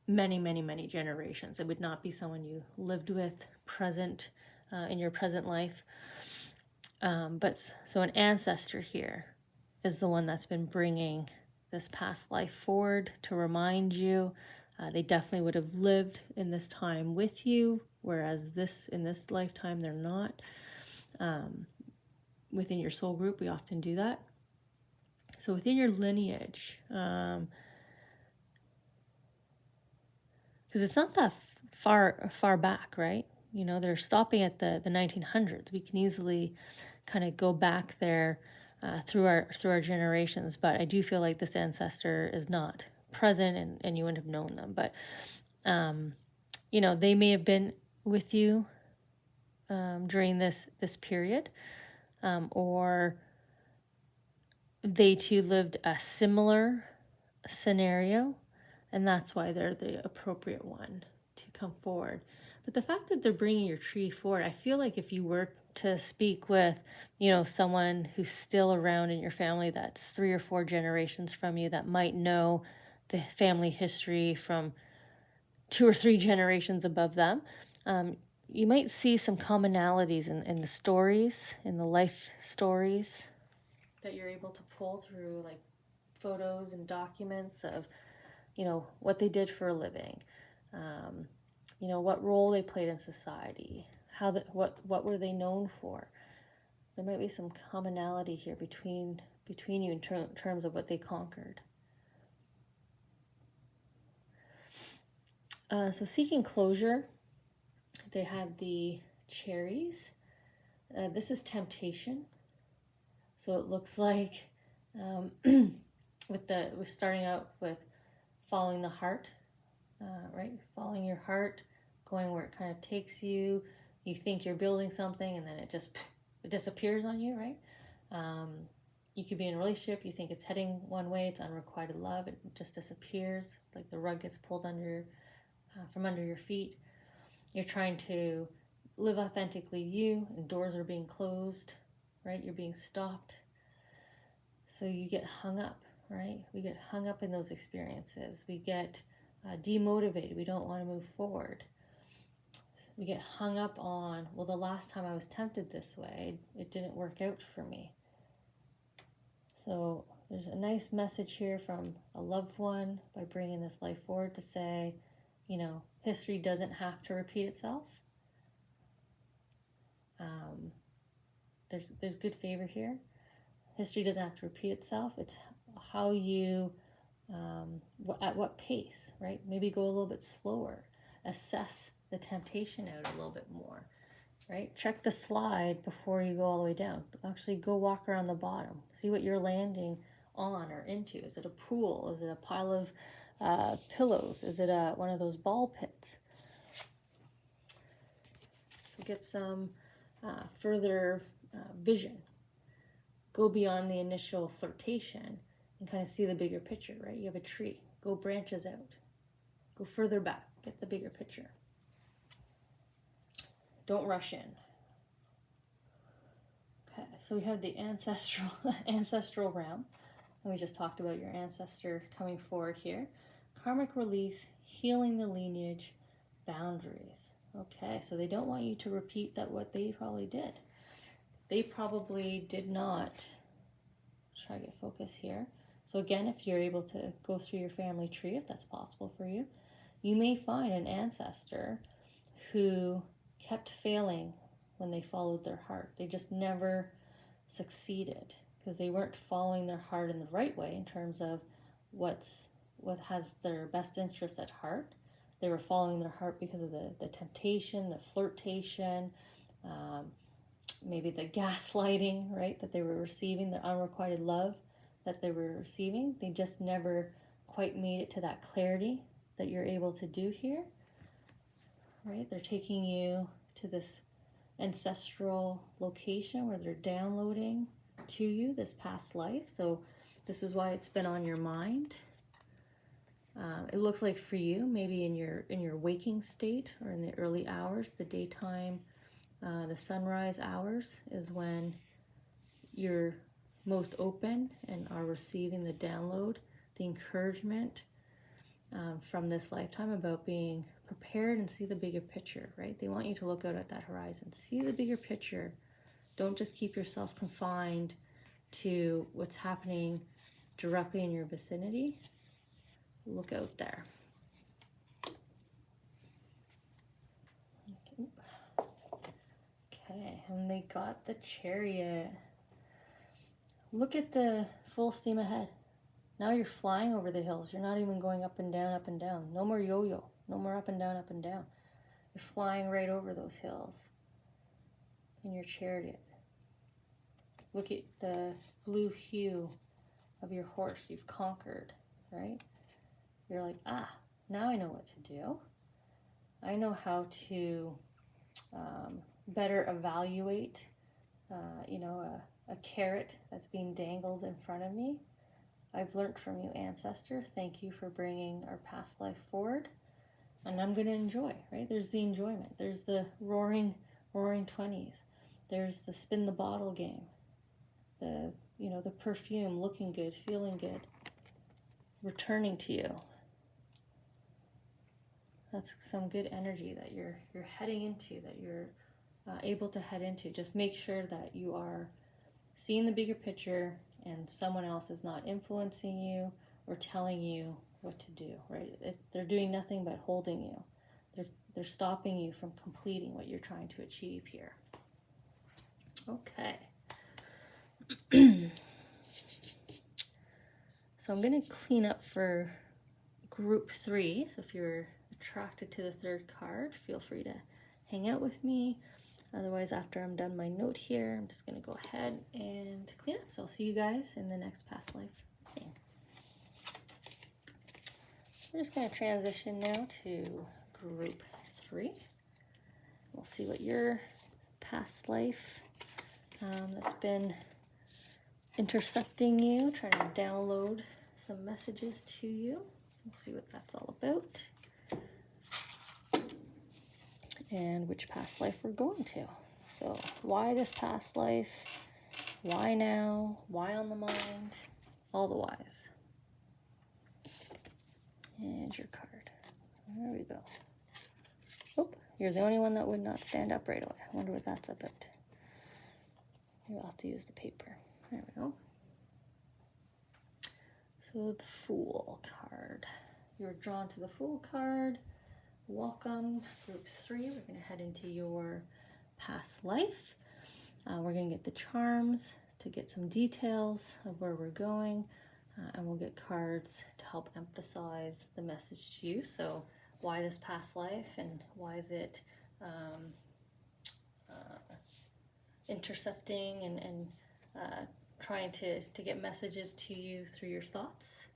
many generations. It would not be someone you lived with present in your present life. But so an ancestor here is the one that's been bringing this past life forward to remind you. They definitely would have lived in this time with you, whereas in this lifetime they're not. Within your soul group, we often do that. So within your lineage, because it's not that far back, right? You know, they're stopping at the 1900s. We can easily kind of go back there through our generations, but I do feel like this ancestor is not present, and you wouldn't have known them. But you know, they may have been with you during this period, or they too lived a similar scenario, and that's why they're the appropriate one to come forward. But the fact that they're bringing your tree forward, I feel like if you were to speak with, you know, someone who's still around in your family that's 3 or 4 generations from you, that might know the family history from 2 or 3 generations above them, you might see some commonalities in the stories, in the life stories that you're able to pull through, like photos and documents of, you know, what they did for a living, you know, what role they played in society, what were they known for. There might be some commonality here between you in terms of what they conquered. So seeking closure, they had the cherries. This is temptation. So it looks like we're starting out with following the heart, right? Following your heart, going where it kind of takes you. You think you're building something, and then it disappears on you, right? You could be in a relationship, you think it's heading one way, it's unrequited love, it just disappears, like the rug gets pulled from under your feet. You're trying to live authentically you, and doors are being closed, right? You're being stopped. So you get hung up, right? We get hung up in those experiences. We get demotivated. We don't want to move forward. We get hung up on, well, the last time I was tempted this way, it didn't work out for me. So there's a nice message here from a loved one by bringing this life forward to say, you know, history doesn't have to repeat itself. There's good favor here. History doesn't have to repeat itself. It's how you, at what pace, right? Maybe go a little bit slower. Assess the temptation out a little bit more, right? Check the slide before you go all the way down. Actually go walk around the bottom. See what you're landing on or into. Is it a pool? Is it a pile of pillows? Is it one of those ball pits? So get some further vision. Go beyond the initial flirtation and kind of see the bigger picture, right? You have a tree. Go branches out. Go further back. Get the bigger picture. Don't rush in. Okay, so we have the ancestral realm. And we just talked about your ancestor coming forward here. Karmic release, healing the lineage, boundaries. Okay, so they don't want you to repeat what they probably did. They probably did not. Try to get focus here. So again, if you're able to go through your family tree, if that's possible for you, you may find an ancestor who kept failing when they followed their heart. They just never succeeded because they weren't following their heart in the right way in terms of what has their best interest at heart. They were following their heart because of the temptation, the flirtation, maybe the gaslighting, right, that they were receiving, the unrequited love that they were receiving. They just never quite made it to that clarity that you're able to do here, right? They're taking you to this ancestral location where they're downloading to you this past life. So this is why it's been on your mind. It looks like for you, maybe in your waking state or in the early hours, the daytime, the sunrise hours is when you're most open and are receiving the download, the encouragement from this lifetime about being prepared and see the bigger picture, right? They want you to look out at that horizon, see the bigger picture. Don't just keep yourself confined to what's happening directly in your vicinity. Look out there. Okay, and they got the Chariot. look at the full steam ahead. Now you're flying over the hills. You're not even going up and down, up and down. No more yo-yo. No more up and down, up and down. You're flying right over those hills in your chariot. Look at the blue hue of your horse. You've conquered, right? You're like, now I know what to do. I know how to better evaluate, a carrot that's being dangled in front of me. I've learned from you, ancestor. Thank you for bringing our past life forward. And I'm going to enjoy, right? There's the enjoyment. There's the roaring 20s. There's the spin the bottle game. The perfume, looking good, feeling good, returning to you. That's some good energy that you're heading into, that you're able to head into. Just make sure that you are seeing the bigger picture and someone else is not influencing you or telling you what to do, right? They're doing nothing but holding you. They're stopping you from completing what you're trying to achieve here. Okay. So I'm going to clean up for group 3. So if you're attracted to the 3rd card, feel free to hang out with me. Otherwise, after I'm done my note here, I'm just going to go ahead and clean up. So I'll see you guys in the next past life thing. We're just going to transition now to group 3. We'll see what your past life that's been intercepting you, trying to download some messages to you. Let's see what that's all about. And which past life we're going to. So why this past life? Why now? Why on the mind? All the whys. And your card. There we go. Oh, you're the only one that would not stand up right away. I wonder what that's about. You'll have to use the paper. There we go. So the Fool card. You're drawn to the Fool card. Welcome, group 3. We're going to head into your past life. We're going to get the charms to get some details of where we're going, and we'll get cards to help emphasize the message to you. So why this past life, and why is it intercepting and trying to get messages to you through your thoughts,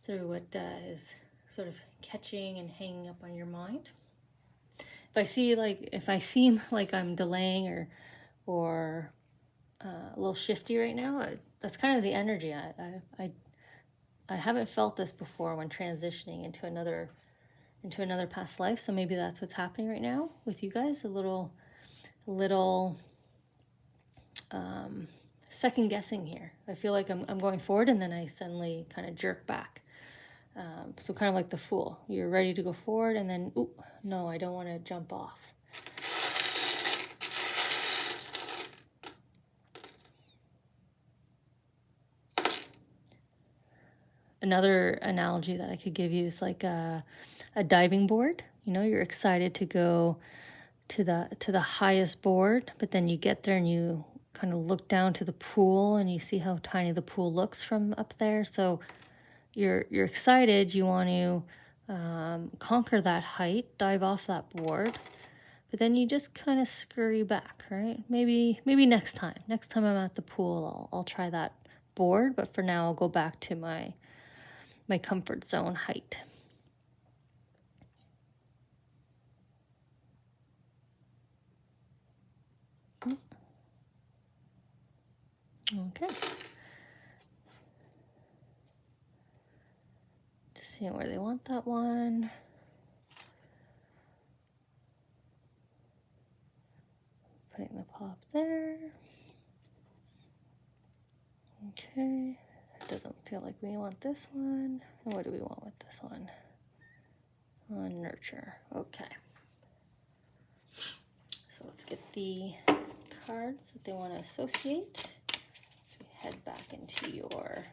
through what is sort of catching and hanging up on your mind. If I seem like I'm delaying or a little shifty right now, that's kind of the energy. I haven't felt this before when transitioning into another past life, so maybe that's what's happening right now with you guys. A little second guessing here. I feel like I'm going forward and then I suddenly kind of jerk back. So kind of like the Fool. You're ready to go forward and then, ooh, no, I don't want to jump off. Another analogy that I could give you is like a diving board. You're excited to go to the highest board, but then you get there and you kind of look down to the pool and you see how tiny the pool looks from up there. So you're excited, you want to conquer that height, dive off that board, but then you just kind of scurry back, right? Maybe next time I'm at the pool, I'll try that board, but for now I'll go back to my comfort zone height. Okay. Just seeing where they want that one. Putting the pop there. Okay. It doesn't feel like we want this one. And what do we want with this one? On nurture. Okay. So let's get the cards that they want to associate. So we head back into your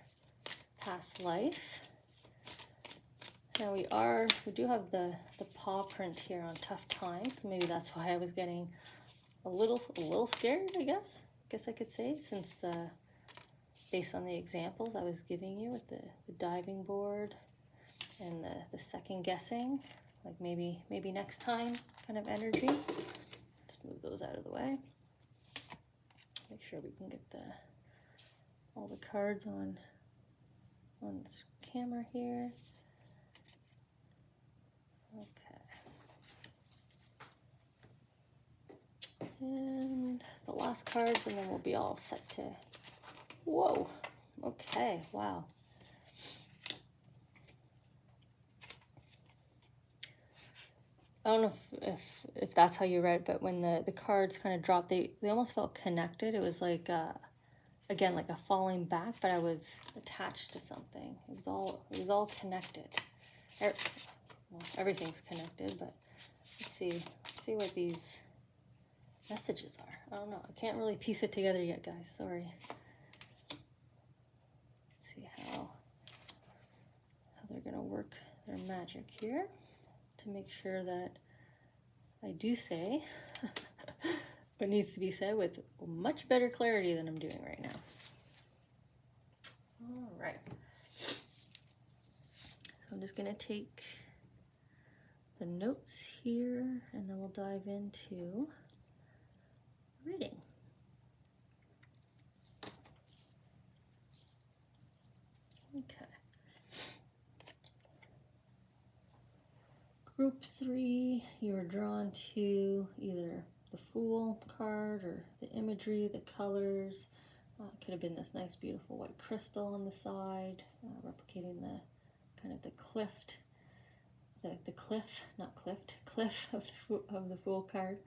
past life. Now we do have the paw print here on tough times. So maybe that's why I was getting a little scared, I guess I could say, since the based on the examples I was giving you with the diving board and the second guessing, like maybe next time kind of energy. Let's move those out of the way. Make sure we can get all the cards on this camera here. Okay. And the last cards, and then we'll be all set to, whoa, okay, wow. I don't know if that's how you read it, but when the cards kind of dropped, they almost felt connected. It was like, again, like a falling back, but I was attached to something. It was all connected. Well, everything's connected, but let's see what these messages are. I don't know. I can't really piece it together yet, guys. Sorry. Let's see how they're gonna work their magic here to make sure that I do say what needs to be said with much better clarity than I'm doing right now. All right. So I'm just gonna take the notes here, and then we'll dive into reading. Okay. Group 3, you are drawn to either the Fool card or the imagery, the colors. Could have been this nice, beautiful white crystal on the side, replicating the kind of the cliff of the Fool card.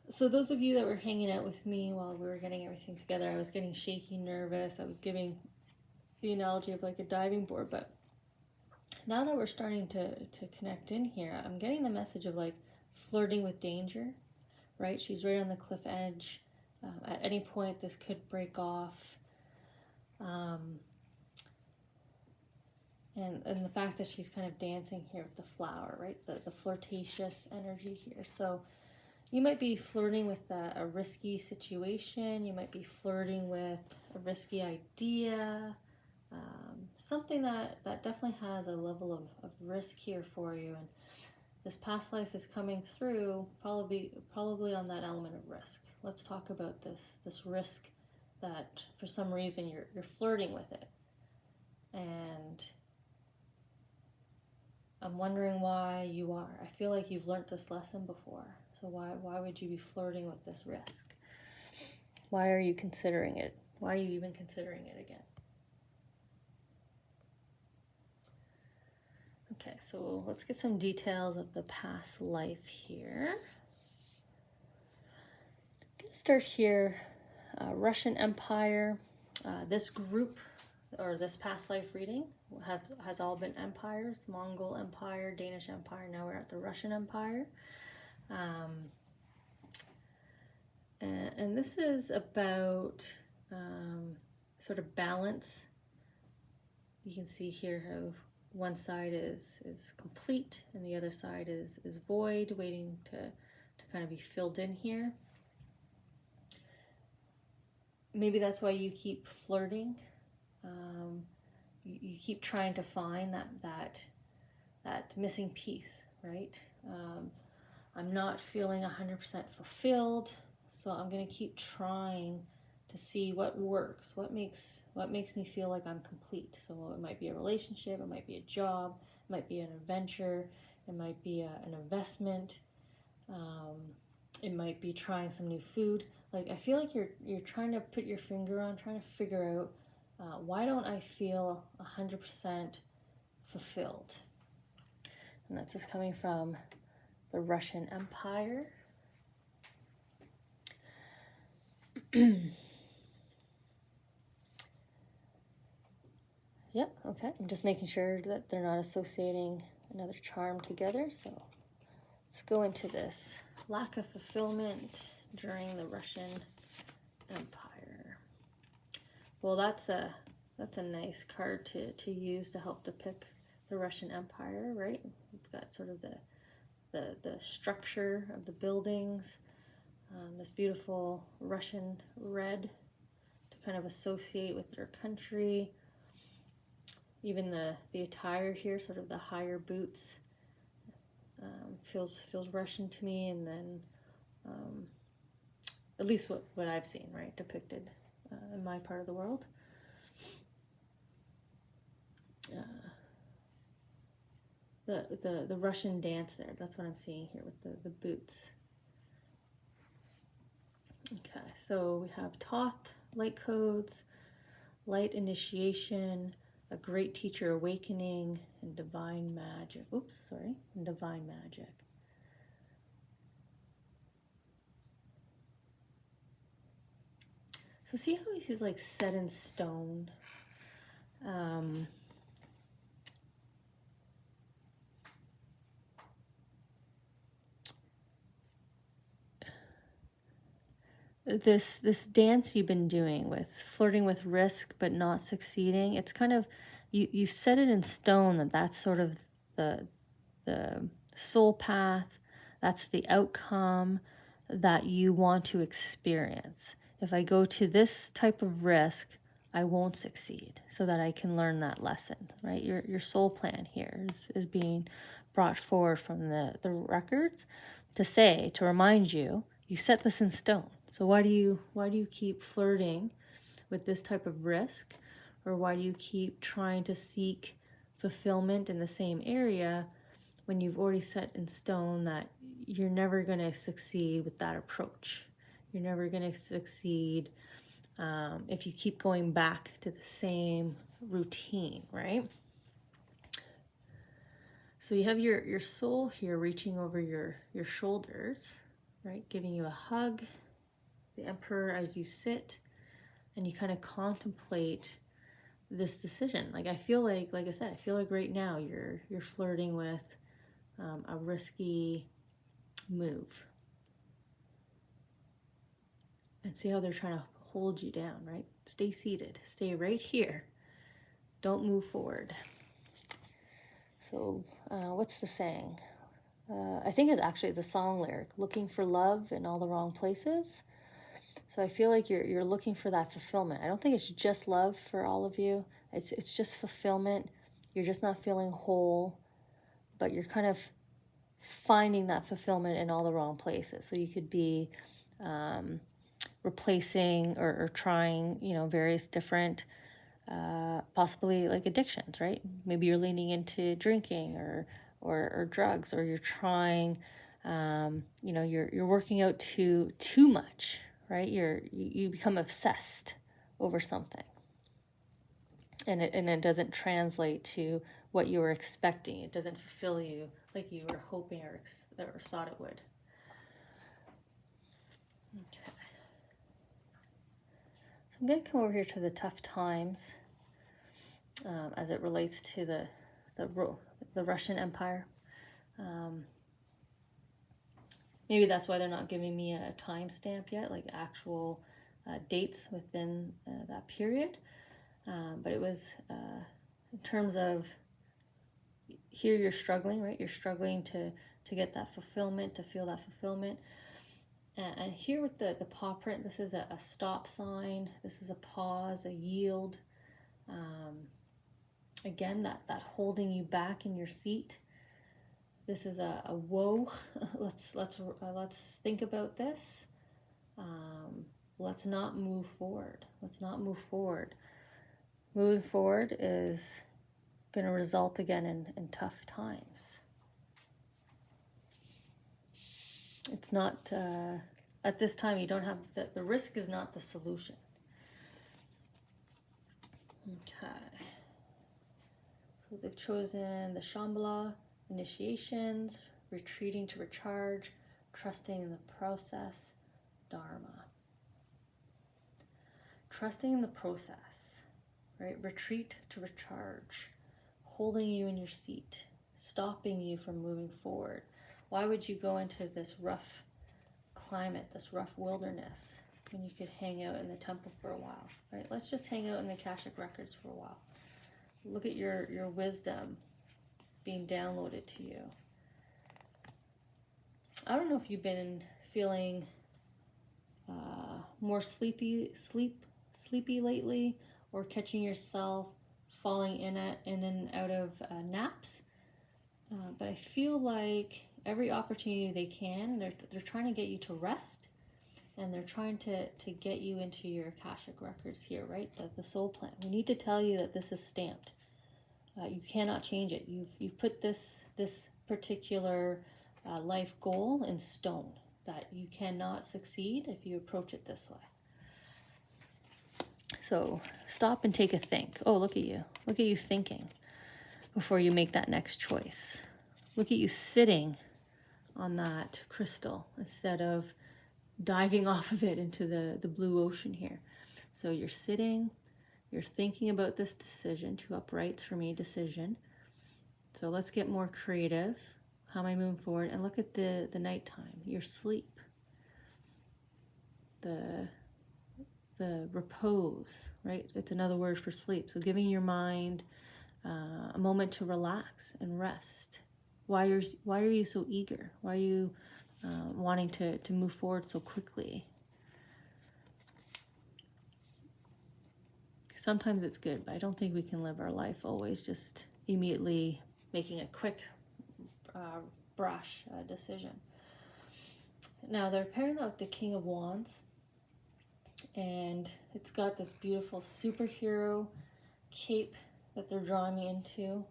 So those of you that were hanging out with me while we were getting everything together, I was getting shaky, nervous. I was giving the analogy of like a diving board, but now that we're starting to connect in here, I'm getting the message of like flirting with danger, right? She's right on the cliff edge. At any point, this could break off. And the fact that she's kind of dancing here with the flower, right? The flirtatious energy here. So you might be flirting with a risky situation. You might be flirting with a risky idea. Something that definitely has a level of risk here for you. And this past life is coming through probably on that element of risk. Let's talk about this risk that for some reason you're flirting with it. And I'm wondering why you are. I feel like you've learned this lesson before. So why would you be flirting with this risk? Why are you considering it? Why are you even considering it again? Okay, so let's get some details of the past life here. I'm gonna start here, Russian Empire. This group, or this past life reading, has all been empires: Mongol Empire, Danish Empire. Now we're at the Russian Empire. And this is about sort of balance. You can see here how one side is complete and the other side is void, waiting to kind of be filled in here. Maybe that's why you keep flirting. You keep trying to find that missing piece, right? I'm not feeling 100% fulfilled, so I'm gonna keep trying to see what works, what makes me feel like I'm complete. So it might be a relationship, it might be a job, it might be an adventure, it might be an investment, it might be trying some new food. Like, I feel like you're trying to put your finger on, trying to figure out why don't I feel 100% fulfilled? And that's just coming from the Russian Empire. Yep, okay. I'm just making sure that they're not associating another charm together. So let's go into this lack of fulfillment during the Russian Empire. Well, that's a nice card to use to help depict the Russian Empire, right? We've got sort of the structure of the buildings. This beautiful Russian red to kind of associate with their country. Even the attire here, sort of the higher boots, feels Russian to me. And then at least what I've seen, right, depicted in my part of the world. The Russian dance there, that's what I'm seeing here with the boots. Okay, so we have Thoth, light codes, light initiation, a great teacher awakening, and divine magic. Oops, sorry, and divine magic. So see how he's like set in stone. This dance you've been doing with flirting with risk but not succeeding, it's kind of, you've set it in stone that that's sort of the soul path, that's the outcome that you want to experience. If I go to this type of risk, I won't succeed, so that I can learn that lesson, right? Your soul plan here is being brought forward from the records to remind you, you set this in stone. So why do you keep flirting with this type of risk? Or why do you keep trying to seek fulfillment in the same area when you've already set in stone that you're never going to succeed with that approach? You're never going to succeed if you keep going back to the same routine, right? So you have your soul here reaching over your shoulders, right? Giving you a hug, the Emperor, as you sit and you kind of contemplate this decision. Like I feel like I said, I feel like right now you're flirting with a risky move. And see how they're trying to hold you down, right? Stay seated, stay right here. Don't move forward. So what's the saying? I think it's actually the song lyric, looking for love in all the wrong places. So I feel like you're looking for that fulfillment. I don't think it's just love for all of you. It's just fulfillment. You're just not feeling whole, but you're kind of finding that fulfillment in all the wrong places. So you could be replacing or trying, various different, possibly like addictions, right? Maybe you're leaning into drinking or drugs, or you're trying, you're working out too much, right? You become obsessed over something, and it doesn't translate to what you were expecting. It doesn't fulfill you like you were hoping or thought it would. Okay. So I'm going to come over here to the tough times as it relates to the Russian Empire. Maybe that's why they're not giving me a timestamp yet, like actual dates within that period. But it was in terms of here you're struggling, right? You're struggling to get that fulfillment, to feel that fulfillment. And here with the paw print, this is a stop sign. This is a pause, a yield. Again, that holding you back in your seat. This is a whoa. Let's think about this. Let's not move forward. Let's not move forward. Moving forward is going to result again in tough times. It's not, at this time, you don't have, the risk is not the solution. Okay. So they've chosen the Shambhala, initiations, retreating to recharge, trusting in the process, Dharma. Trusting in the process, right? Retreat to recharge, holding you in your seat, stopping you from moving forward. Why would you go into this rough climate, this rough wilderness, when you could hang out in the temple for a while, right? Let's just hang out in the Akashic Records for a while. Look at your wisdom being downloaded to you. I don't know if you've been feeling more sleepy lately, or catching yourself falling in and out of naps. But I feel like every opportunity they can, they're trying to get you to rest, and they're trying to get you into your Akashic records here, right? The soul plan. We need to tell you that this is stamped. You cannot change it. You've put this particular life goal in stone, that you cannot succeed if you approach it this way. So stop and take a think. Oh, look at you. Look at you thinking before you make that next choice. Look at you sitting on that crystal instead of diving off of it into the blue ocean here. So you're sitting, you're thinking about this decision, 2 uprights for me, decision. So let's get more creative. How am I moving forward? And look at the nighttime, your sleep, the repose, right? It's another word for sleep. So giving your mind a moment to relax and rest. Why are you so eager? Why are you wanting to move forward so quickly? Sometimes it's good, but I don't think we can live our life always just immediately making a quick brash decision. Now they're pairing that with the King of Wands, and it's got this beautiful superhero cape that they're drawing me into.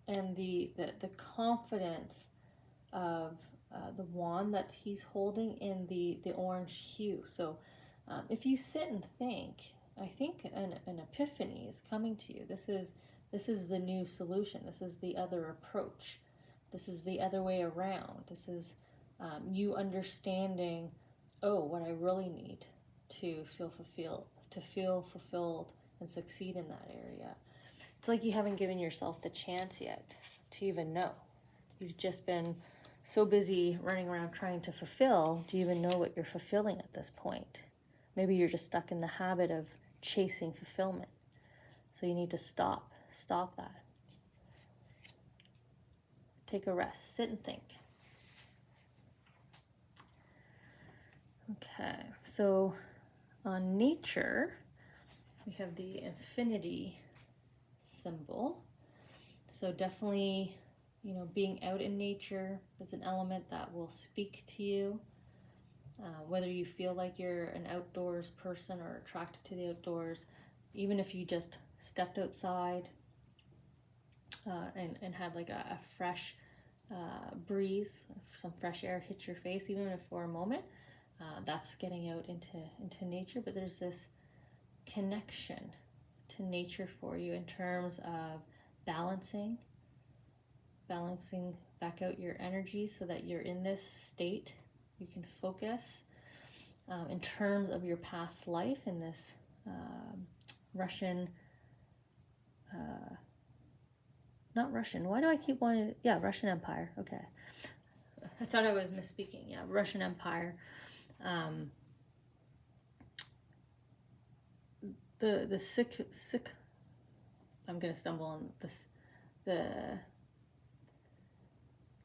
And the confidence of the wand that he's holding in the orange hue. So if you sit and think, I think an epiphany is coming to you. This is the new solution. This is the other approach. This is the other way around. This is you understanding, oh, what I really need to feel fulfilled and succeed in that area. It's like you haven't given yourself the chance yet to even know. You've just been so busy running around trying to fulfill. Do you even know what you're fulfilling at this point? Maybe you're just stuck in the habit of chasing fulfillment. So you need to stop that. Take a rest, sit and think. Okay, so on nature, we have the infinity symbol. So definitely, being out in nature is an element that will speak to you. Whether you feel like you're an outdoors person or attracted to the outdoors, even if you just stepped outside and had like a fresh breeze, some fresh air hit your face, even if for a moment, that's getting out into nature. But there's this connection to nature for you in terms of balancing back out your energy so that you're in this state. You can focus in terms of your past life in this Russian, not Russian, why do I keep wanting, Russian Empire, okay. I thought I was misspeaking, Russian Empire. The sick, I'm going to stumble on this, the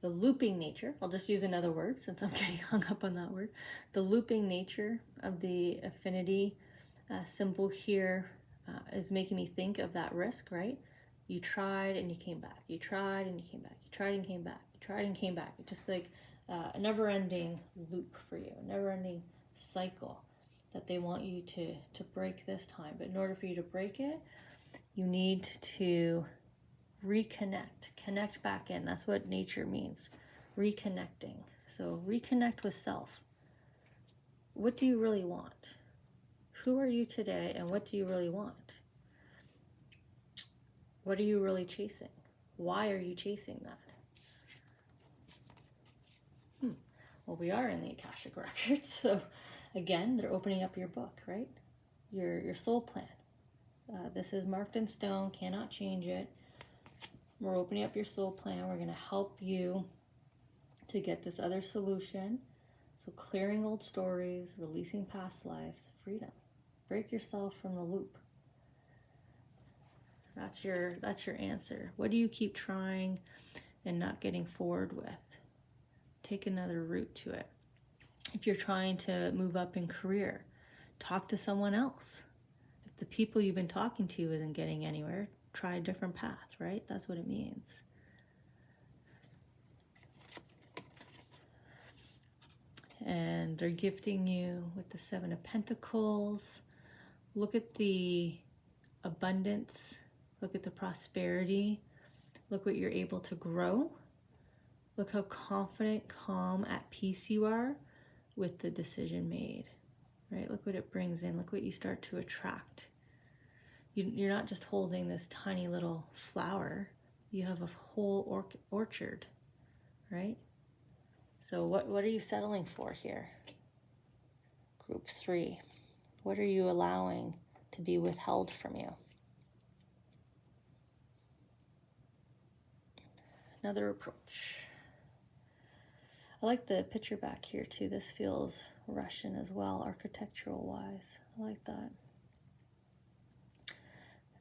looping nature, I'll just use another word since I'm getting hung up on that word. The looping nature of the affinity symbol here is making me think of that risk, right? You tried and you came back. You tried and you came back. You tried and came back. You tried and came back. Just like a never-ending loop for you, a never-ending cycle that they want you to break this time. But in order for you to break it, you need to connect back in. That's what nature means, reconnecting. So reconnect with self. What do you really want? Who are you today, and what do you really want? What are you really chasing? Why are you chasing that? Well, we are in the Akashic Records, so again, they're opening up your book, right? Your soul plan. This is marked in stone, cannot change it. We're opening up your soul plan. We're going to help you to get this other solution. So clearing old stories, releasing past lives, freedom. Break yourself from the loop. That's your answer. What do you keep trying and not getting forward with. Take another route to it. If you're trying to move up in career, talk to someone else. If the people you've been talking to isn't getting anywhere, try a different path, right? That's what it means. And they're gifting you with the Seven of Pentacles. Look at the abundance. Look at the prosperity. Look what you're able to grow. Look how confident, calm, at peace you are with the decision made, right? Look what it brings in. Look what you start to attract. You're not just holding this tiny little flower. You have a whole orchard, right? So what are you settling for here? Group 3. What are you allowing to be withheld from you? Another approach. I like the picture back here too. This feels Russian as well, architectural wise. I like that.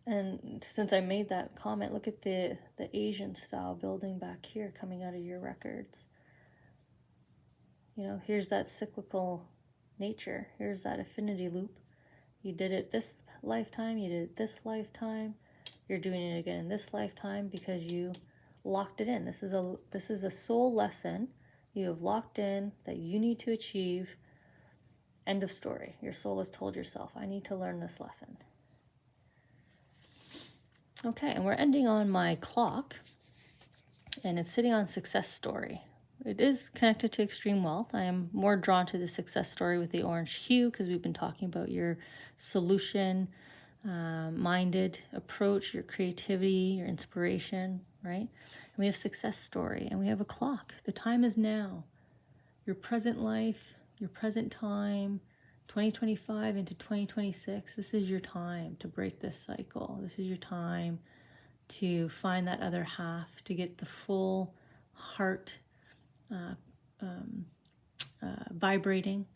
And since I made that comment, look at the Asian style building back here coming out of your records. You know, here's that cyclical nature. Here's that affinity loop. You did it this lifetime, you did it this lifetime. You're doing it again in this lifetime because you locked it in. This is a soul lesson you have locked in that you need to achieve. End of story. Your soul has told yourself, I need to learn this lesson. Okay, and we're ending on my clock, and it's sitting on success story. It is connected to extreme wealth. I am more drawn to the success story with the orange hue because we've been talking about your solution minded approach, your creativity, your inspiration, right? And we have success story, and we have a clock. The time is now. Your present life, your present time, 2025 into 2026, this is your time to break this cycle. This is your time to find that other half, to get the full heart vibrating,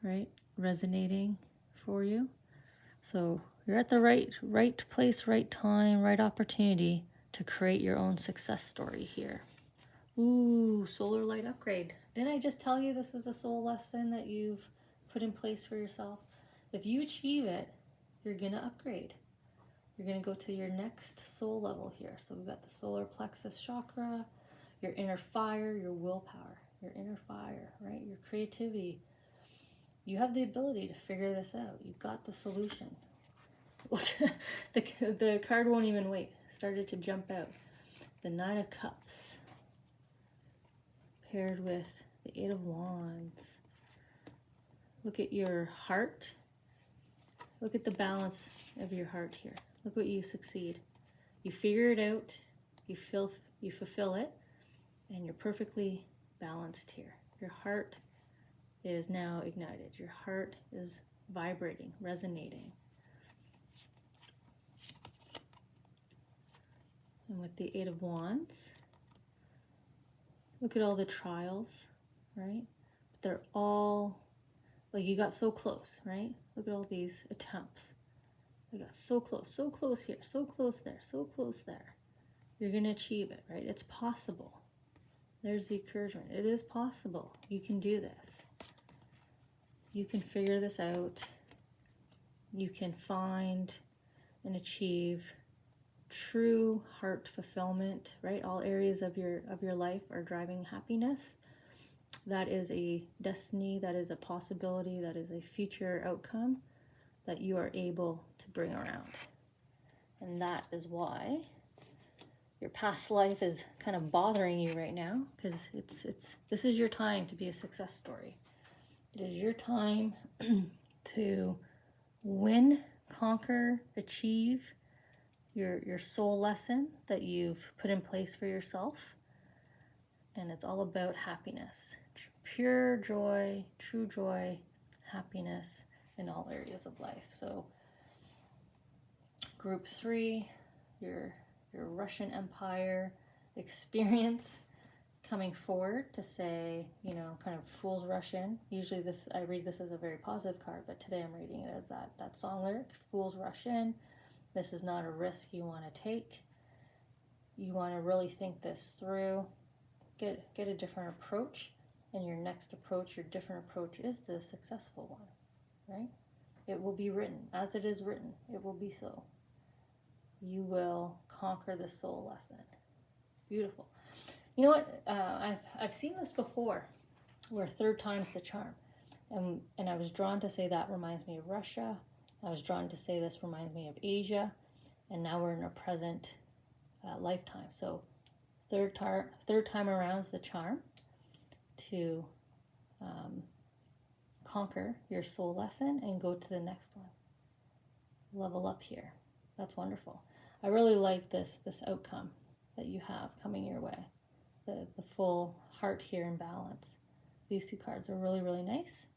right? Resonating for you. So you're at the right place, right time, right opportunity to create your own success story here. Ooh, solar light upgrade. Didn't I just tell you this was a soul lesson that you've put in place for yourself? If you achieve it, you're going to upgrade. You're going to go to your next soul level here. So we've got the solar plexus chakra, your inner fire, your willpower, your inner fire, right? Your creativity. You have the ability to figure this out. You've got the solution. the card won't even wait. Started to jump out. The Nine of Cups paired with the Eight of Wands. Look at your heart. Look at the balance of your heart here. Look what you succeed. You figure it out, you fulfill it, and you're perfectly balanced here. Your heart is now ignited. Your heart is vibrating, resonating. And with the Eight of Wands, look at all the trials, right? But they're all, like, you got so close, right? Look at all these attempts. We got so close here, so close there, so close there. You're going to achieve it, right? It's possible. There's the encouragement. It is possible. You can do this. You can figure this out. You can find and achieve true heart fulfillment, right? All areas of your life are driving happiness. That is a destiny, that is a possibility, that is a future outcome that you are able to bring around. And that is why your past life is kind of bothering you right now, because this is your time to be a success story. It is your time to win, conquer, achieve your soul lesson that you've put in place for yourself. And it's all about happiness. Pure joy, true joy, happiness in all areas of life. So group 3, your Russian Empire experience coming forward to say, you know, kind of fool's Russian. Usually I read this as a very positive card, but today I'm reading it as that song lyric, fool's Russian. This is not a risk you want to take. you want to really think this through, get a different approach, and your next approach, your different approach is the successful one, right? It will be written, as it is written, it will be so. You will conquer the soul lesson. Beautiful. You know what? I've seen this before, where third time's the charm. And I was drawn to say that reminds me of Russia. I was drawn to say this reminds me of Asia. And now we're in a present lifetime. So third time around's the charm to conquer your soul lesson and go to the next one. Level up here. That's wonderful. I really like this outcome that you have coming your way. The full heart here in balance. These two cards are really, really nice.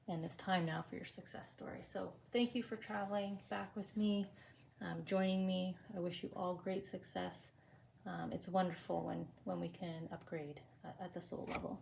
And it's time now for your success story. So thank you for traveling back with me, joining me. I wish you all great success. It's wonderful when we can upgrade at the soul level.